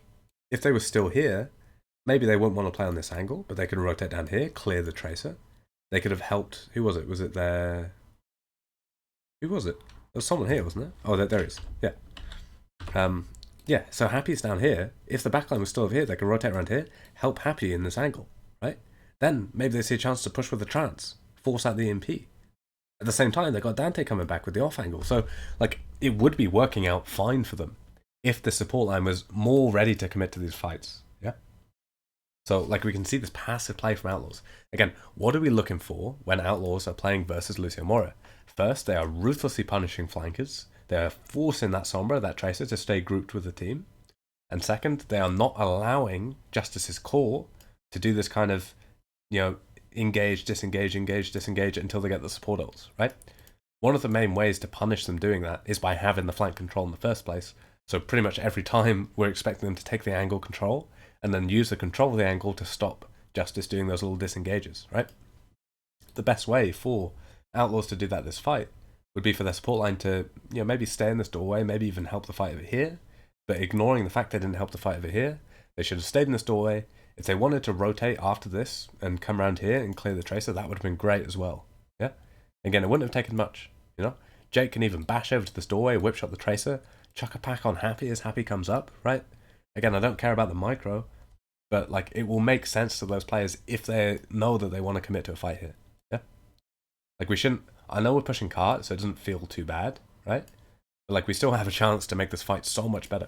If they were still here, maybe they wouldn't want to play on this angle, but they could rotate down here, clear the tracer. They could have helped. Who was it? Was it their... Who was it? There was someone here, wasn't there? Oh, there is. Yeah. Yeah, so Happy's down here. If the backline was still over here, they can rotate around here, help Happy in this angle, right? Then maybe they see a chance to push with the trance, force out the MP. At the same time, they got Dante coming back with the off angle. So, like, it would be working out fine for them if the support line was more ready to commit to these fights. Yeah. So, like, we can see this passive play from Outlaws. Again, what are we looking for when Outlaws are playing versus Lucio Moira? First, they are ruthlessly punishing flankers. They are forcing that Sombra, that Tracer, to stay grouped with the team. And second, they are not allowing Justice's core to do this kind of, you know, engage, disengage, engage, disengage until they get the support ults, right? One of the main ways to punish them doing that is by having the flank control in the first place. So pretty much every time we're expecting them to take the angle control and then use the control of the angle to stop Justice doing those little disengages, right? The best way for Outlaws to do that this fight would be for their support line to, you know, maybe stay in this doorway, maybe even help the fight over here, but ignoring the fact they didn't help the fight over here, they should have stayed in this doorway. If they wanted to rotate after this and come around here and clear the Tracer, that would have been great as well. Yeah? Again, it wouldn't have taken much, you know? Jake can even bash over to this doorway, whip shot the Tracer, chuck a pack on Happy as Happy comes up, right? Again, I don't care about the micro, but like it will make sense to those players if they know that they want to commit to a fight here. Yeah? Like we shouldn't... I know we're pushing cart, so it doesn't feel too bad, right? But like we still have a chance to make this fight so much better.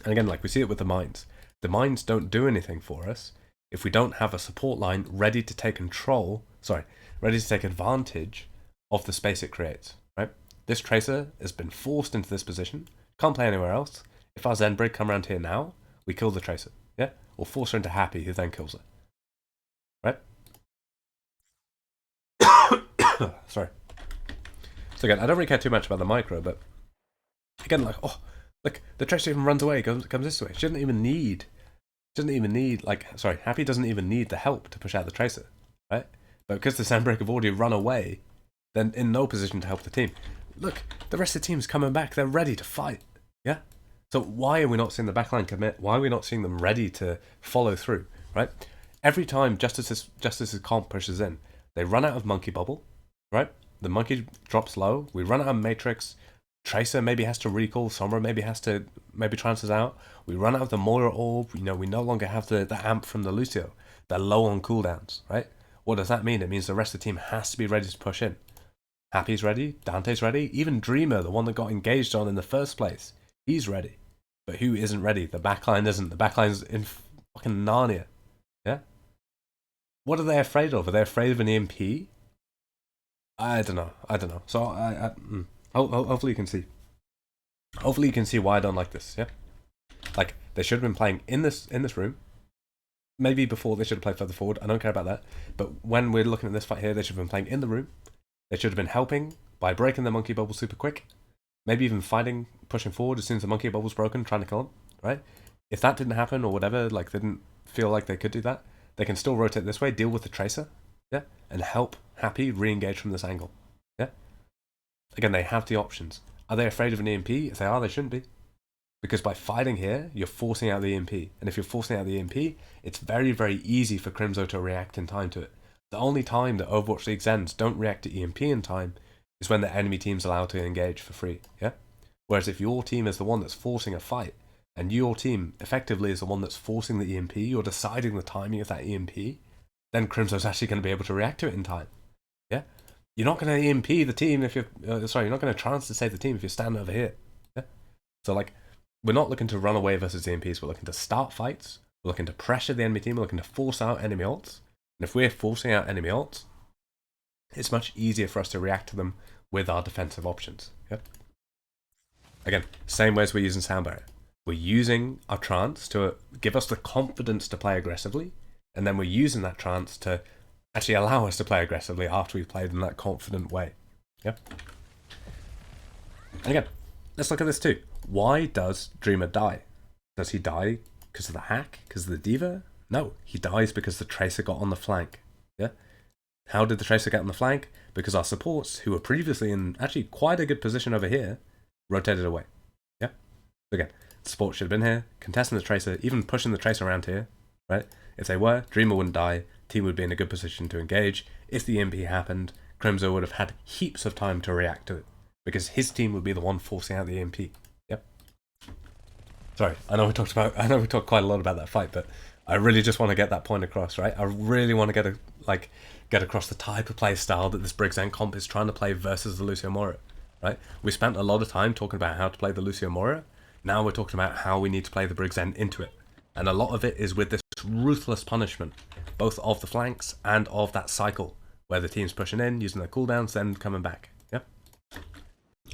And again, like we see it with the mines. The mines don't do anything for us if we don't have a support line ready to take ready to take advantage of the space it creates, right? This Tracer has been forced into this position, can't play anywhere else. If our Zen Brig come around here now, we kill the Tracer, yeah? Or force her into Happy, who then kills her, right? Sorry. So again, I don't really care too much about the micro, but again, like, oh, look, the Tracer even runs away, comes this way. She doesn't even need, Happy doesn't even need the help to push out the Tracer, right? But because the Sandbreak have already run away, then in no position to help the team. Look, the rest of the team's coming back. They're ready to fight, yeah? So why are we not seeing the backline commit? Why are we not seeing them ready to follow through, right? Every time Justice's comp pushes in, they run out of Monkey Bubble, right? The Monkey drops low. We run out of Matrix. Tracer maybe has to recall. Sombra maybe transfers out. We run out of the Moira Orb. You know, we no longer have the amp from the Lucio. They're low on cooldowns, right? What does that mean? It means the rest of the team has to be ready to push in. Happy's ready, Dante's ready, even Dreamer, the one that got engaged on in the first place, he's ready. But who isn't ready? The backline isn't. The backline's in fucking Narnia. Yeah? What are they afraid of? Are they afraid of an EMP? I don't know. So hopefully you can see. Hopefully you can see why I don't like this, yeah? Like, they should have been playing in this room. Maybe before they should have played further forward. I don't care about that. But when we're looking at this fight here, they should have been playing in the room. They should have been helping by breaking the monkey bubble super quick. Maybe even fighting, pushing forward as soon as the monkey bubble's broken, trying to kill him, right? If that didn't happen or whatever, like they didn't feel like they could do that, they can still rotate this way, deal with the tracer, yeah? And help Happy re-engage from this angle, yeah? Again, they have the options. Are they afraid of an EMP? If they are, they shouldn't be. Because by fighting here, you're forcing out the EMP. And if you're forcing out the EMP, it's very, very easy for Crimzo to react in time to it. The only time that Overwatch League Zens don't react to EMP in time is when the enemy team's allowed to engage for free, yeah? Whereas if your team is the one that's forcing a fight, and your team effectively is the one that's forcing the EMP, or deciding the timing of that EMP, then Crimzo's actually going to be able to react to it in time, yeah? You're not going to EMP the team if you're... you're not going to trance to save the team if you're standing over here, yeah? So, like, we're not looking to run away versus EMPs, we're looking to start fights, we're looking to pressure the enemy team, we're looking to force out enemy ults, and if we're forcing out enemy ults, it's much easier for us to react to them with our defensive options. Yep. Again, same way as we're using sound barrier. We're using our trance to give us the confidence to play aggressively, and then we're using that trance to actually allow us to play aggressively after we've played in that confident way. Yep. And again, let's look at this too. Why does Dreamer die? Does he die because of the hack? Because of the diva? No, he dies because the tracer got on the flank. Yeah. How did the tracer get on the flank? Because our supports, who were previously in actually quite a good position over here, rotated away. Yeah. Again, the support should have been here, contesting the tracer, even pushing the tracer around here, right? If they were, Dreamer wouldn't die, team would be in a good position to engage. If the EMP happened, Crimzo would have had heaps of time to react to it, because his team would be the one forcing out the EMP. Yep. Sorry, I know we talked quite a lot about that fight, but I really just want to get that point across, right? I really want to get across the type of play style that this Briggs End comp is trying to play versus the Lucio Moira, right? We spent a lot of time talking about how to play the Lucio Moira. Now we're talking about how we need to play the Briggs End into it. And a lot of it is with this ruthless punishment, both of the flanks and of that cycle, where the team's pushing in, using their cooldowns, then coming back. Yep.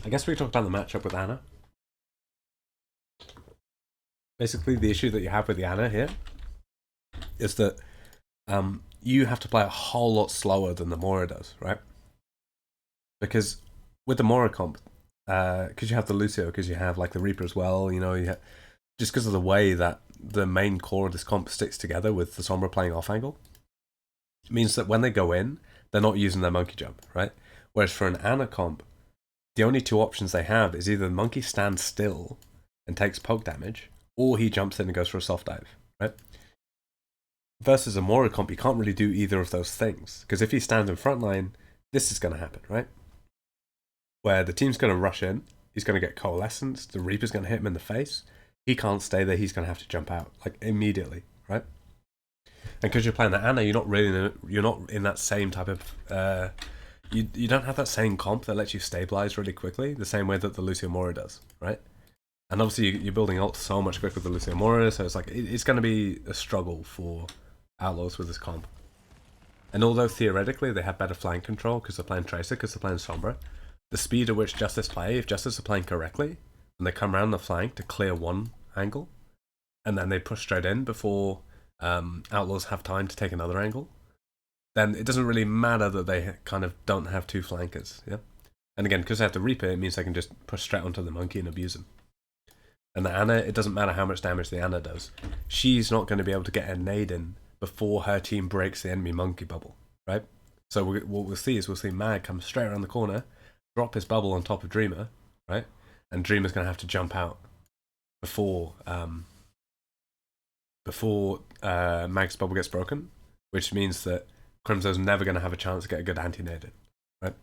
I guess we talked about the matchup with Ana. Basically, the issue that you have with the Ana here is that you have to play a whole lot slower than the Moira does, right? Because with the Moira comp, because you have the Lucio, because you have like the Reaper as well, you know, just because of the way that the main core of this comp sticks together with the Sombra playing off angle, it means that when they go in, they're not using their monkey jump, right? Whereas for an Ana comp, the only two options they have is either the monkey stands still and takes poke damage, or he jumps in and goes for a soft dive, right? Versus a Moira comp, you can't really do either of those things, because if he stands in front line, this is going to happen, right? Where the team's going to rush in, he's going to get coalescence, the Reaper's going to hit him in the face, he can't stay there, he's going to have to jump out, like, immediately, right? And because you're playing the Ana, you're not in that same type of, you don't have that same comp that lets you stabilize really quickly, the same way that the Lucio Moira does, right? And obviously you're building ult so much quicker with the Lucio Moira, so it's like, it's going to be a struggle for Outlaws with this comp. And although theoretically they have better flank control because they're playing Tracer, because they're playing Sombra, the speed at which Justice play, if Justice are playing correctly, and they come around the flank to clear one angle, and then they push straight in before Outlaws have time to take another angle, then it doesn't really matter that they kind of don't have two flankers, yeah? And again, because they have the Reaper, it means they can just push straight onto the monkey and abuse him. And the Ana, it doesn't matter how much damage the Ana does. She's not going to be able to get a nade in before her team breaks the enemy monkey bubble, right? So what we'll see is Mag come straight around the corner, drop his bubble on top of Dreamer, right? And Dreamer's going to have to jump out before Mag's bubble gets broken, which means that Crimzo's never going to have a chance to get a good anti-nade in, right?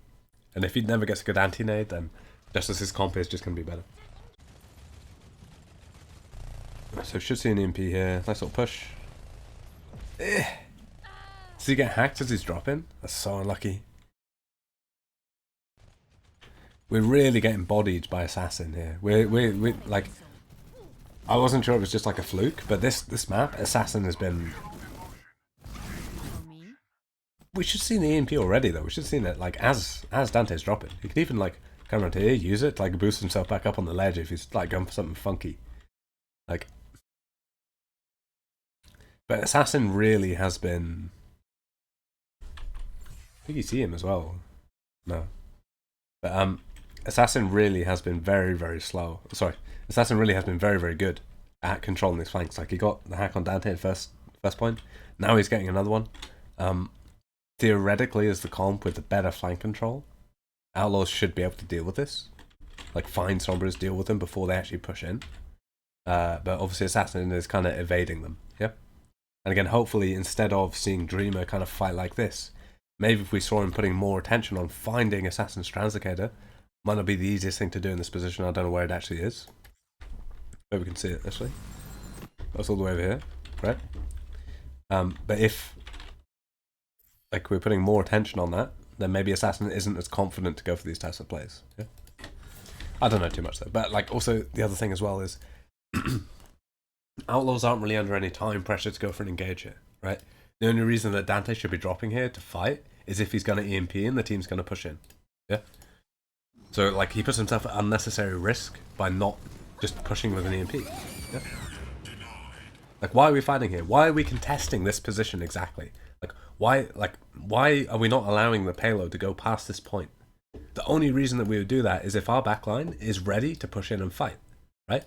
And if he never gets a good anti-nade, then Justice's comp is just going to be better. So should see an EMP here. Nice little push. Does he get hacked as he's dropping? That's so unlucky. We're really getting bodied by Assassin here. We like, I wasn't sure it was just like a fluke, but this map, Assassin has been... We should have seen the EMP already though. We should have seen it like as Dante's dropping. He could even like come around here, use it to like boost himself back up on the ledge if he's like going for something funky. Like, but Assassin really has been... I think you see him as well. No. But Assassin really has been very, very slow. Sorry. Assassin really has been very, very good at controlling his flanks. Like, he got the hack on Dante at first point. Now he's getting another one. Theoretically, as the comp with the better flank control, Outlaws should be able to deal with this. Like, find Sombras, deal with them before they actually push in. But obviously Assassin is kind of evading them. Yeah? And again, hopefully, instead of seeing Dreamer kind of fight like this, maybe if we saw him putting more attention on finding Assassin's Translocator, might not be the easiest thing to do in this position. I don't know where it actually is. But we can see it this way. That's all the way over here, right? But if like we're putting more attention on that, then maybe Assassin isn't as confident to go for these types of plays. Yeah? I don't know too much though. But like also the other thing as well is Outlaws aren't really under any time pressure to go for an engage here, right? The only reason that Dante should be dropping here to fight is if he's going to EMP and the team's going to push in. Yeah? So like he puts himself at unnecessary risk by not just pushing with an EMP. Yeah? Like, why are we fighting here? Why are we contesting this position exactly? Why are we not allowing the payload to go past this point? The only reason that we would do that is if our backline is ready to push in and fight, right?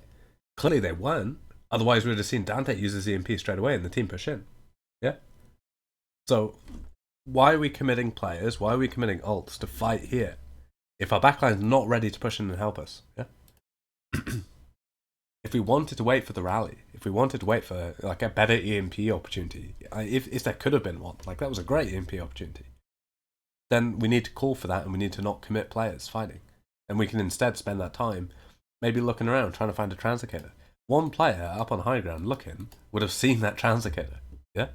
Clearly they weren't. Otherwise we would have seen Dante use his EMP straight away and the team push in. Yeah? So, why are we committing players? Why are we committing ults to fight here if our backline's not ready to push in and help us? Yeah? If we wanted to wait for the rally, if we wanted to wait for like a better EMP opportunity, if there could have been one, like that was a great EMP opportunity, then we need to call for that and we need to not commit players fighting. And we can instead spend that time maybe looking around trying to find a translocator. One player up on high ground looking would have seen that translocator. Yeah?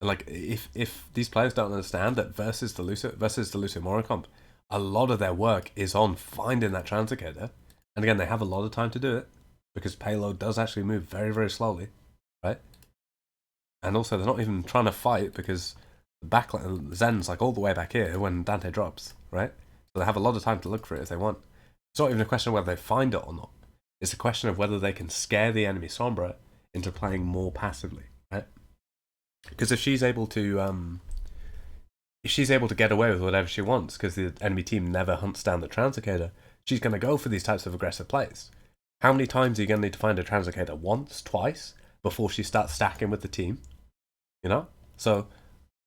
Like if these players don't understand that versus the Lucio Moira comp, a lot of their work is on finding that translocator. And again, they have a lot of time to do it because payload does actually move very, very slowly, right? And also, they're not even trying to fight because the backline Zen's like all the way back here when Dante drops, right? So they have a lot of time to look for it if they want. It's not even a question of whether they find it or not. It's a question of whether they can scare the enemy Sombra into playing more passively, right? Because if she's able to get away with whatever she wants because the enemy team never hunts down the translocator, she's going to go for these types of aggressive plays. How many times are you going to need to find a translocator? Once, twice, before she starts stacking with the team? You know? So,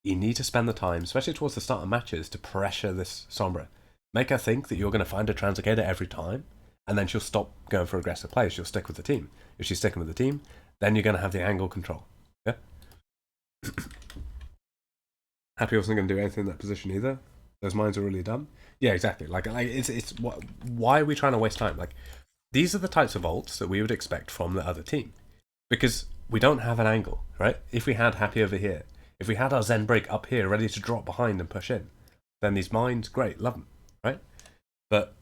you need to spend the time, especially towards the start of matches, to pressure this Sombra. Make her think that you're going to find a translocator every time, and then she'll stop going for aggressive plays. She'll stick with the team. If she's sticking with the team, then you're going to have the angle control. Yeah? Happy wasn't going to do anything in that position either. Those mines are really done. Yeah, exactly. Like it's why are we trying to waste time? Like, these are the types of ults that we would expect from the other team, because we don't have an angle, right? If we had Happy over here, if we had our Zen break up here ready to drop behind and push in, then these mines, great, love them, right? But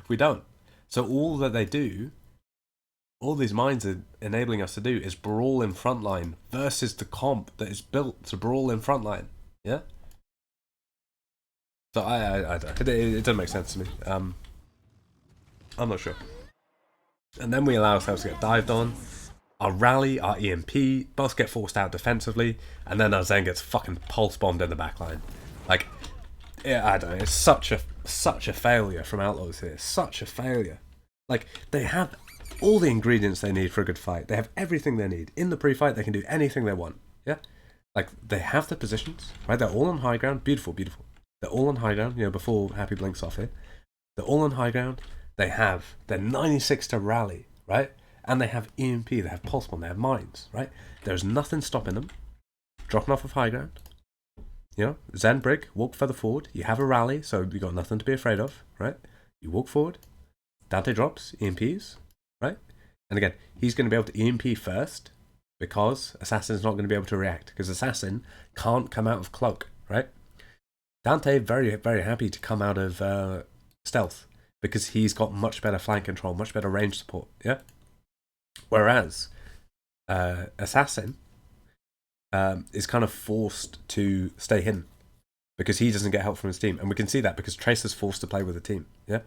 we don't. So all that they do, all these mines are enabling us to do is brawl in frontline versus the comp that is built to brawl in frontline. Yeah. So I don't. It doesn't make sense to me. I'm not sure. And then we allow ourselves to get dived on. Our rally, our EMP, both get forced out defensively, and then our Zen gets fucking pulse bombed in the backline. Like, yeah, I don't know. It's such a failure from Outlaws here. Such a failure. Like, they have all the ingredients they need for a good fight. They have everything they need. In the pre-fight, they can do anything they want. Yeah? Like, they have the positions, right? They're all on high ground. Beautiful, beautiful. They're all on high ground, before Happy blinks off here. They're all on high ground. They're 96 to rally, right? And they have EMP, they have pulse bomb, they have mines, right? There's nothing stopping them dropping off of high ground. Zen brig, walk further forward. You have a rally, so you got nothing to be afraid of, right? You walk forward. Dante drops, EMPs, right? And again, he's going to be able to EMP first because Assassin's not going to be able to react because Assassin can't come out of cloak, right? Dante very, very happy to come out of stealth because he's got much better flank control, much better range support. Yeah. Whereas Assassin is kind of forced to stay hidden because he doesn't get help from his team, and we can see that because Tracer's forced to play with the team. Yeah.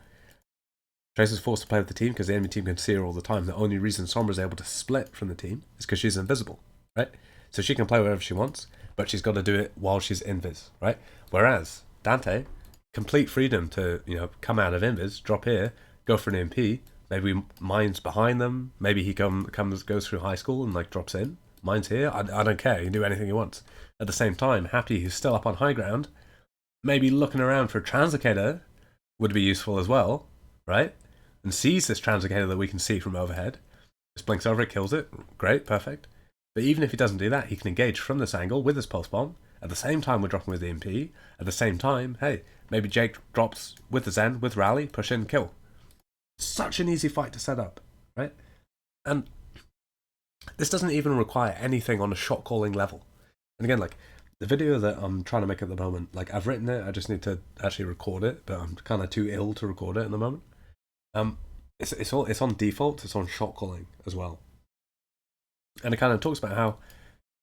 Tracer's forced to play with the team because the enemy team can see her all the time. The only reason Sombra's able to split from the team is because she's invisible, right? So she can play wherever she wants, but she's got to do it while she's invis, right? Whereas Dante, complete freedom to, you know, come out of invis, drop here, go for an MP, maybe mines behind them, maybe he goes through high school and like drops in, mines here, I don't care, he can do anything he wants. At the same time, Happy, who's still up on high ground, maybe looking around for a translocator would be useful as well, right? And sees this translocator that we can see from overhead. Just blinks over it, kills it. Great, perfect. But even if he doesn't do that, he can engage from this angle with his pulse bomb. At the same time, we're dropping with the MP. At the same time, hey, maybe Jake drops with the Zen, with Rally, push in, kill. Such an easy fight to set up, right? And this doesn't even require anything on a shot calling level. And again, like, the video that I'm trying to make at the moment, like, I've written it, I just need to actually record it, but I'm kind of too ill to record it at the moment. It's on default, it's on shot calling as well. And it kind of talks about how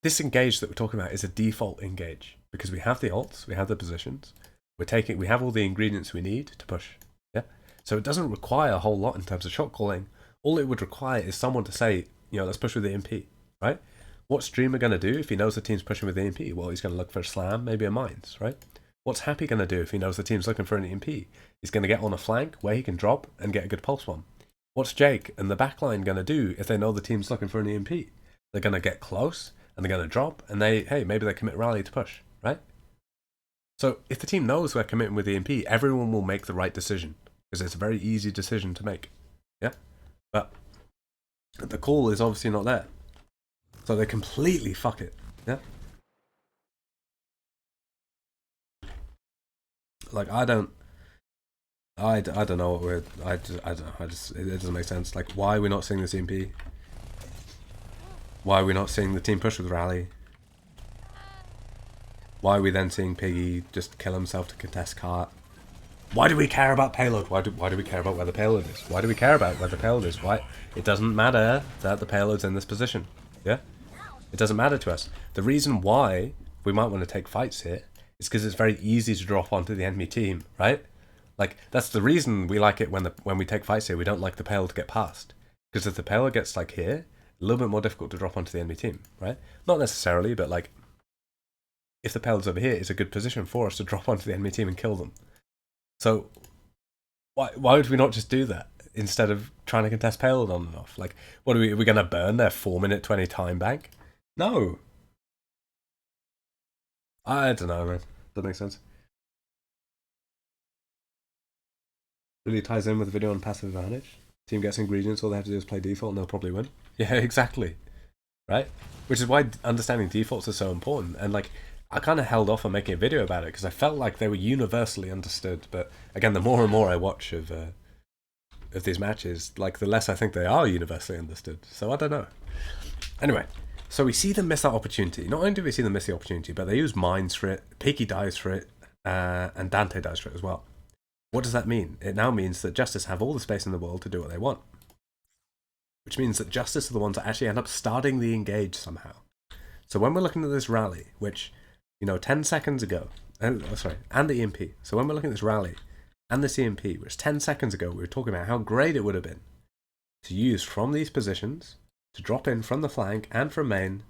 this engage that we're talking about is a default engage because we have the ults, we have the positions, we have all the ingredients we need to push. Yeah. So it doesn't require a whole lot in terms of shot calling. All it would require is someone to say, you know, let's push with the MP, right? What's Dreamer going to do if he knows the team's pushing with the MP? Well, he's going to look for a slam, maybe a mines, right? What's Happy going to do if he knows the team's looking for an MP? He's going to get on a flank where he can drop and get a good pulse bomb. What's Jake and the backline going to do if they know the team's looking for an EMP? They're going to get close and they're going to drop and maybe they commit rally to push, right? So if the team knows we're committing with the EMP, everyone will make the right decision because it's a very easy decision to make. Yeah? But the call is obviously not there. So they completely fuck it. Yeah? Like, I don't know what we're, I don't know, it doesn't make sense. Like, why are we not seeing this EMP? Why are we not seeing the team push with Rally? Why are we then seeing Piggy just kill himself to contest cart? Why do we care about payload? Why do we care about where the payload is? Why do we care about where the payload is? Why? It doesn't matter that the payload's in this position. Yeah? It doesn't matter to us. The reason why we might want to take fights here is because it's very easy to drop onto the enemy team, right? Like, that's the reason we like it when we take fights here. We don't like the payload to get past. Because if the payload gets, like, here, a little bit more difficult to drop onto the enemy team, right? Not necessarily, but, like, if the payload's over here, it's a good position for us to drop onto the enemy team and kill them. So, why would we not just do that instead of trying to contest payload on and off? Like, what are we going to burn their 4-minute 20 time bank? No. I don't know, man. Doesn't make sense. Really ties in with the video on passive advantage. Team gets ingredients, all they have to do is play default and they'll probably win. Yeah, exactly. Right? Which is why understanding defaults is so important. And like, I kind of held off on making a video about it because I felt like they were universally understood. But again, the more and more I watch of these matches, like the less I think they are universally understood. So I don't know. Anyway, so we see them miss that opportunity. Not only do we see them miss the opportunity, but they use mines for it, Piggy dies for it, and Dante dies for it as well. What does that mean? It now means that Justice have all the space in the world to do what they want. Which means that Justice are the ones that actually end up starting the engage somehow. So when we're looking at this rally, which, you know, 10 seconds ago, and the EMP. So when we're looking at this rally and this EMP, which 10 seconds ago we were talking about how great it would have been to use from these positions, to drop in from the flank and from main,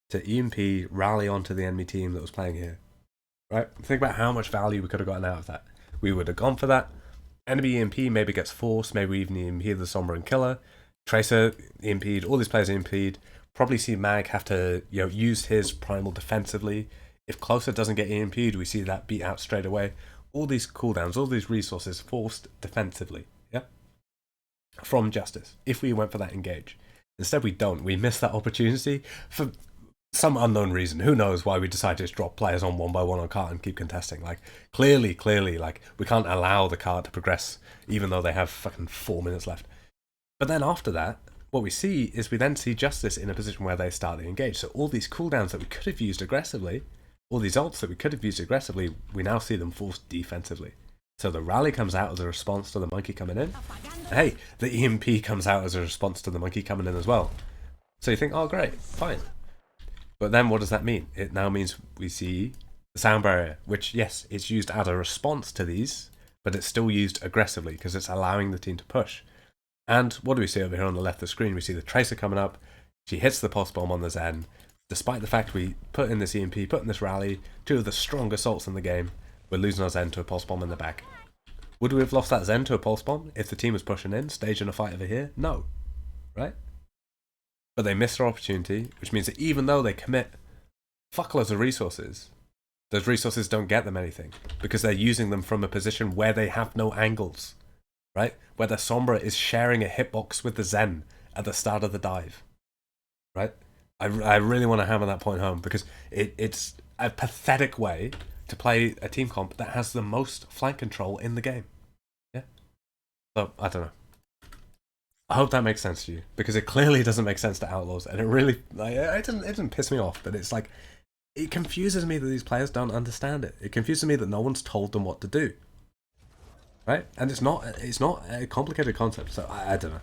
to EMP, rally onto the enemy team that was playing here. Right? Think about how much value we could have gotten out of that. We would have gone for that. Enemy EMP maybe gets forced, maybe even EMP the Sombra and Killer. Tracer EMP'd, all these players EMP'd. Probably see Mag have to, you know, use his primal defensively. If Closer doesn't get EMP'd, we see that beat out straight away. All these cooldowns, all these resources forced defensively, yeah? From Justice, if we went for that engage. Instead we don't. We miss that opportunity for some unknown reason. Who knows why we decide to just drop players on one by one on cart and keep contesting. Like, clearly, like, we can't allow the cart to progress even though they have fucking 4 minutes left. But then after that, what we see is we then see Justice in a position where they start the engage. So all these cooldowns that we could have used aggressively, all these ults that we could have used aggressively, we now see them forced defensively. So the rally comes out as a response to the monkey coming in. Hey, the EMP comes out as a response to the monkey coming in as well. So you think, oh great, fine. But then what does that mean? It now means we see the sound barrier, which yes, it's used as a response to these, but it's still used aggressively because it's allowing the team to push. And what do we see over here on the left of the screen? We see the Tracer coming up. She hits the pulse bomb on the Zen. Despite the fact we put in this EMP, put in this rally, two of the strongest ults in the game, we're losing our Zen to a pulse bomb in the back. Would we have lost that Zen to a pulse bomb if the team was pushing in, staging a fight over here? No. Right? But they missed their opportunity, which means that even though they commit fuckloads of resources, those resources don't get them anything because they're using them from a position where they have no angles. Right? Where the Sombra is sharing a hitbox with the Zen at the start of the dive. Right? I really want to hammer that point home because it's a pathetic way to play a team comp that has the most flank control in the game. Yeah? So, I don't know. I hope that makes sense to you because it clearly doesn't make sense to Outlaws and it really, like, it doesn't piss me off, but it's like, it confuses me that these players don't understand it. It confuses me that no one's told them what to do. Right? And it's not a complicated concept, so I don't know.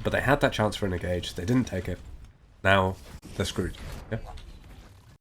But they had that chance for an engage, they didn't take it. Now they're screwed. Yeah.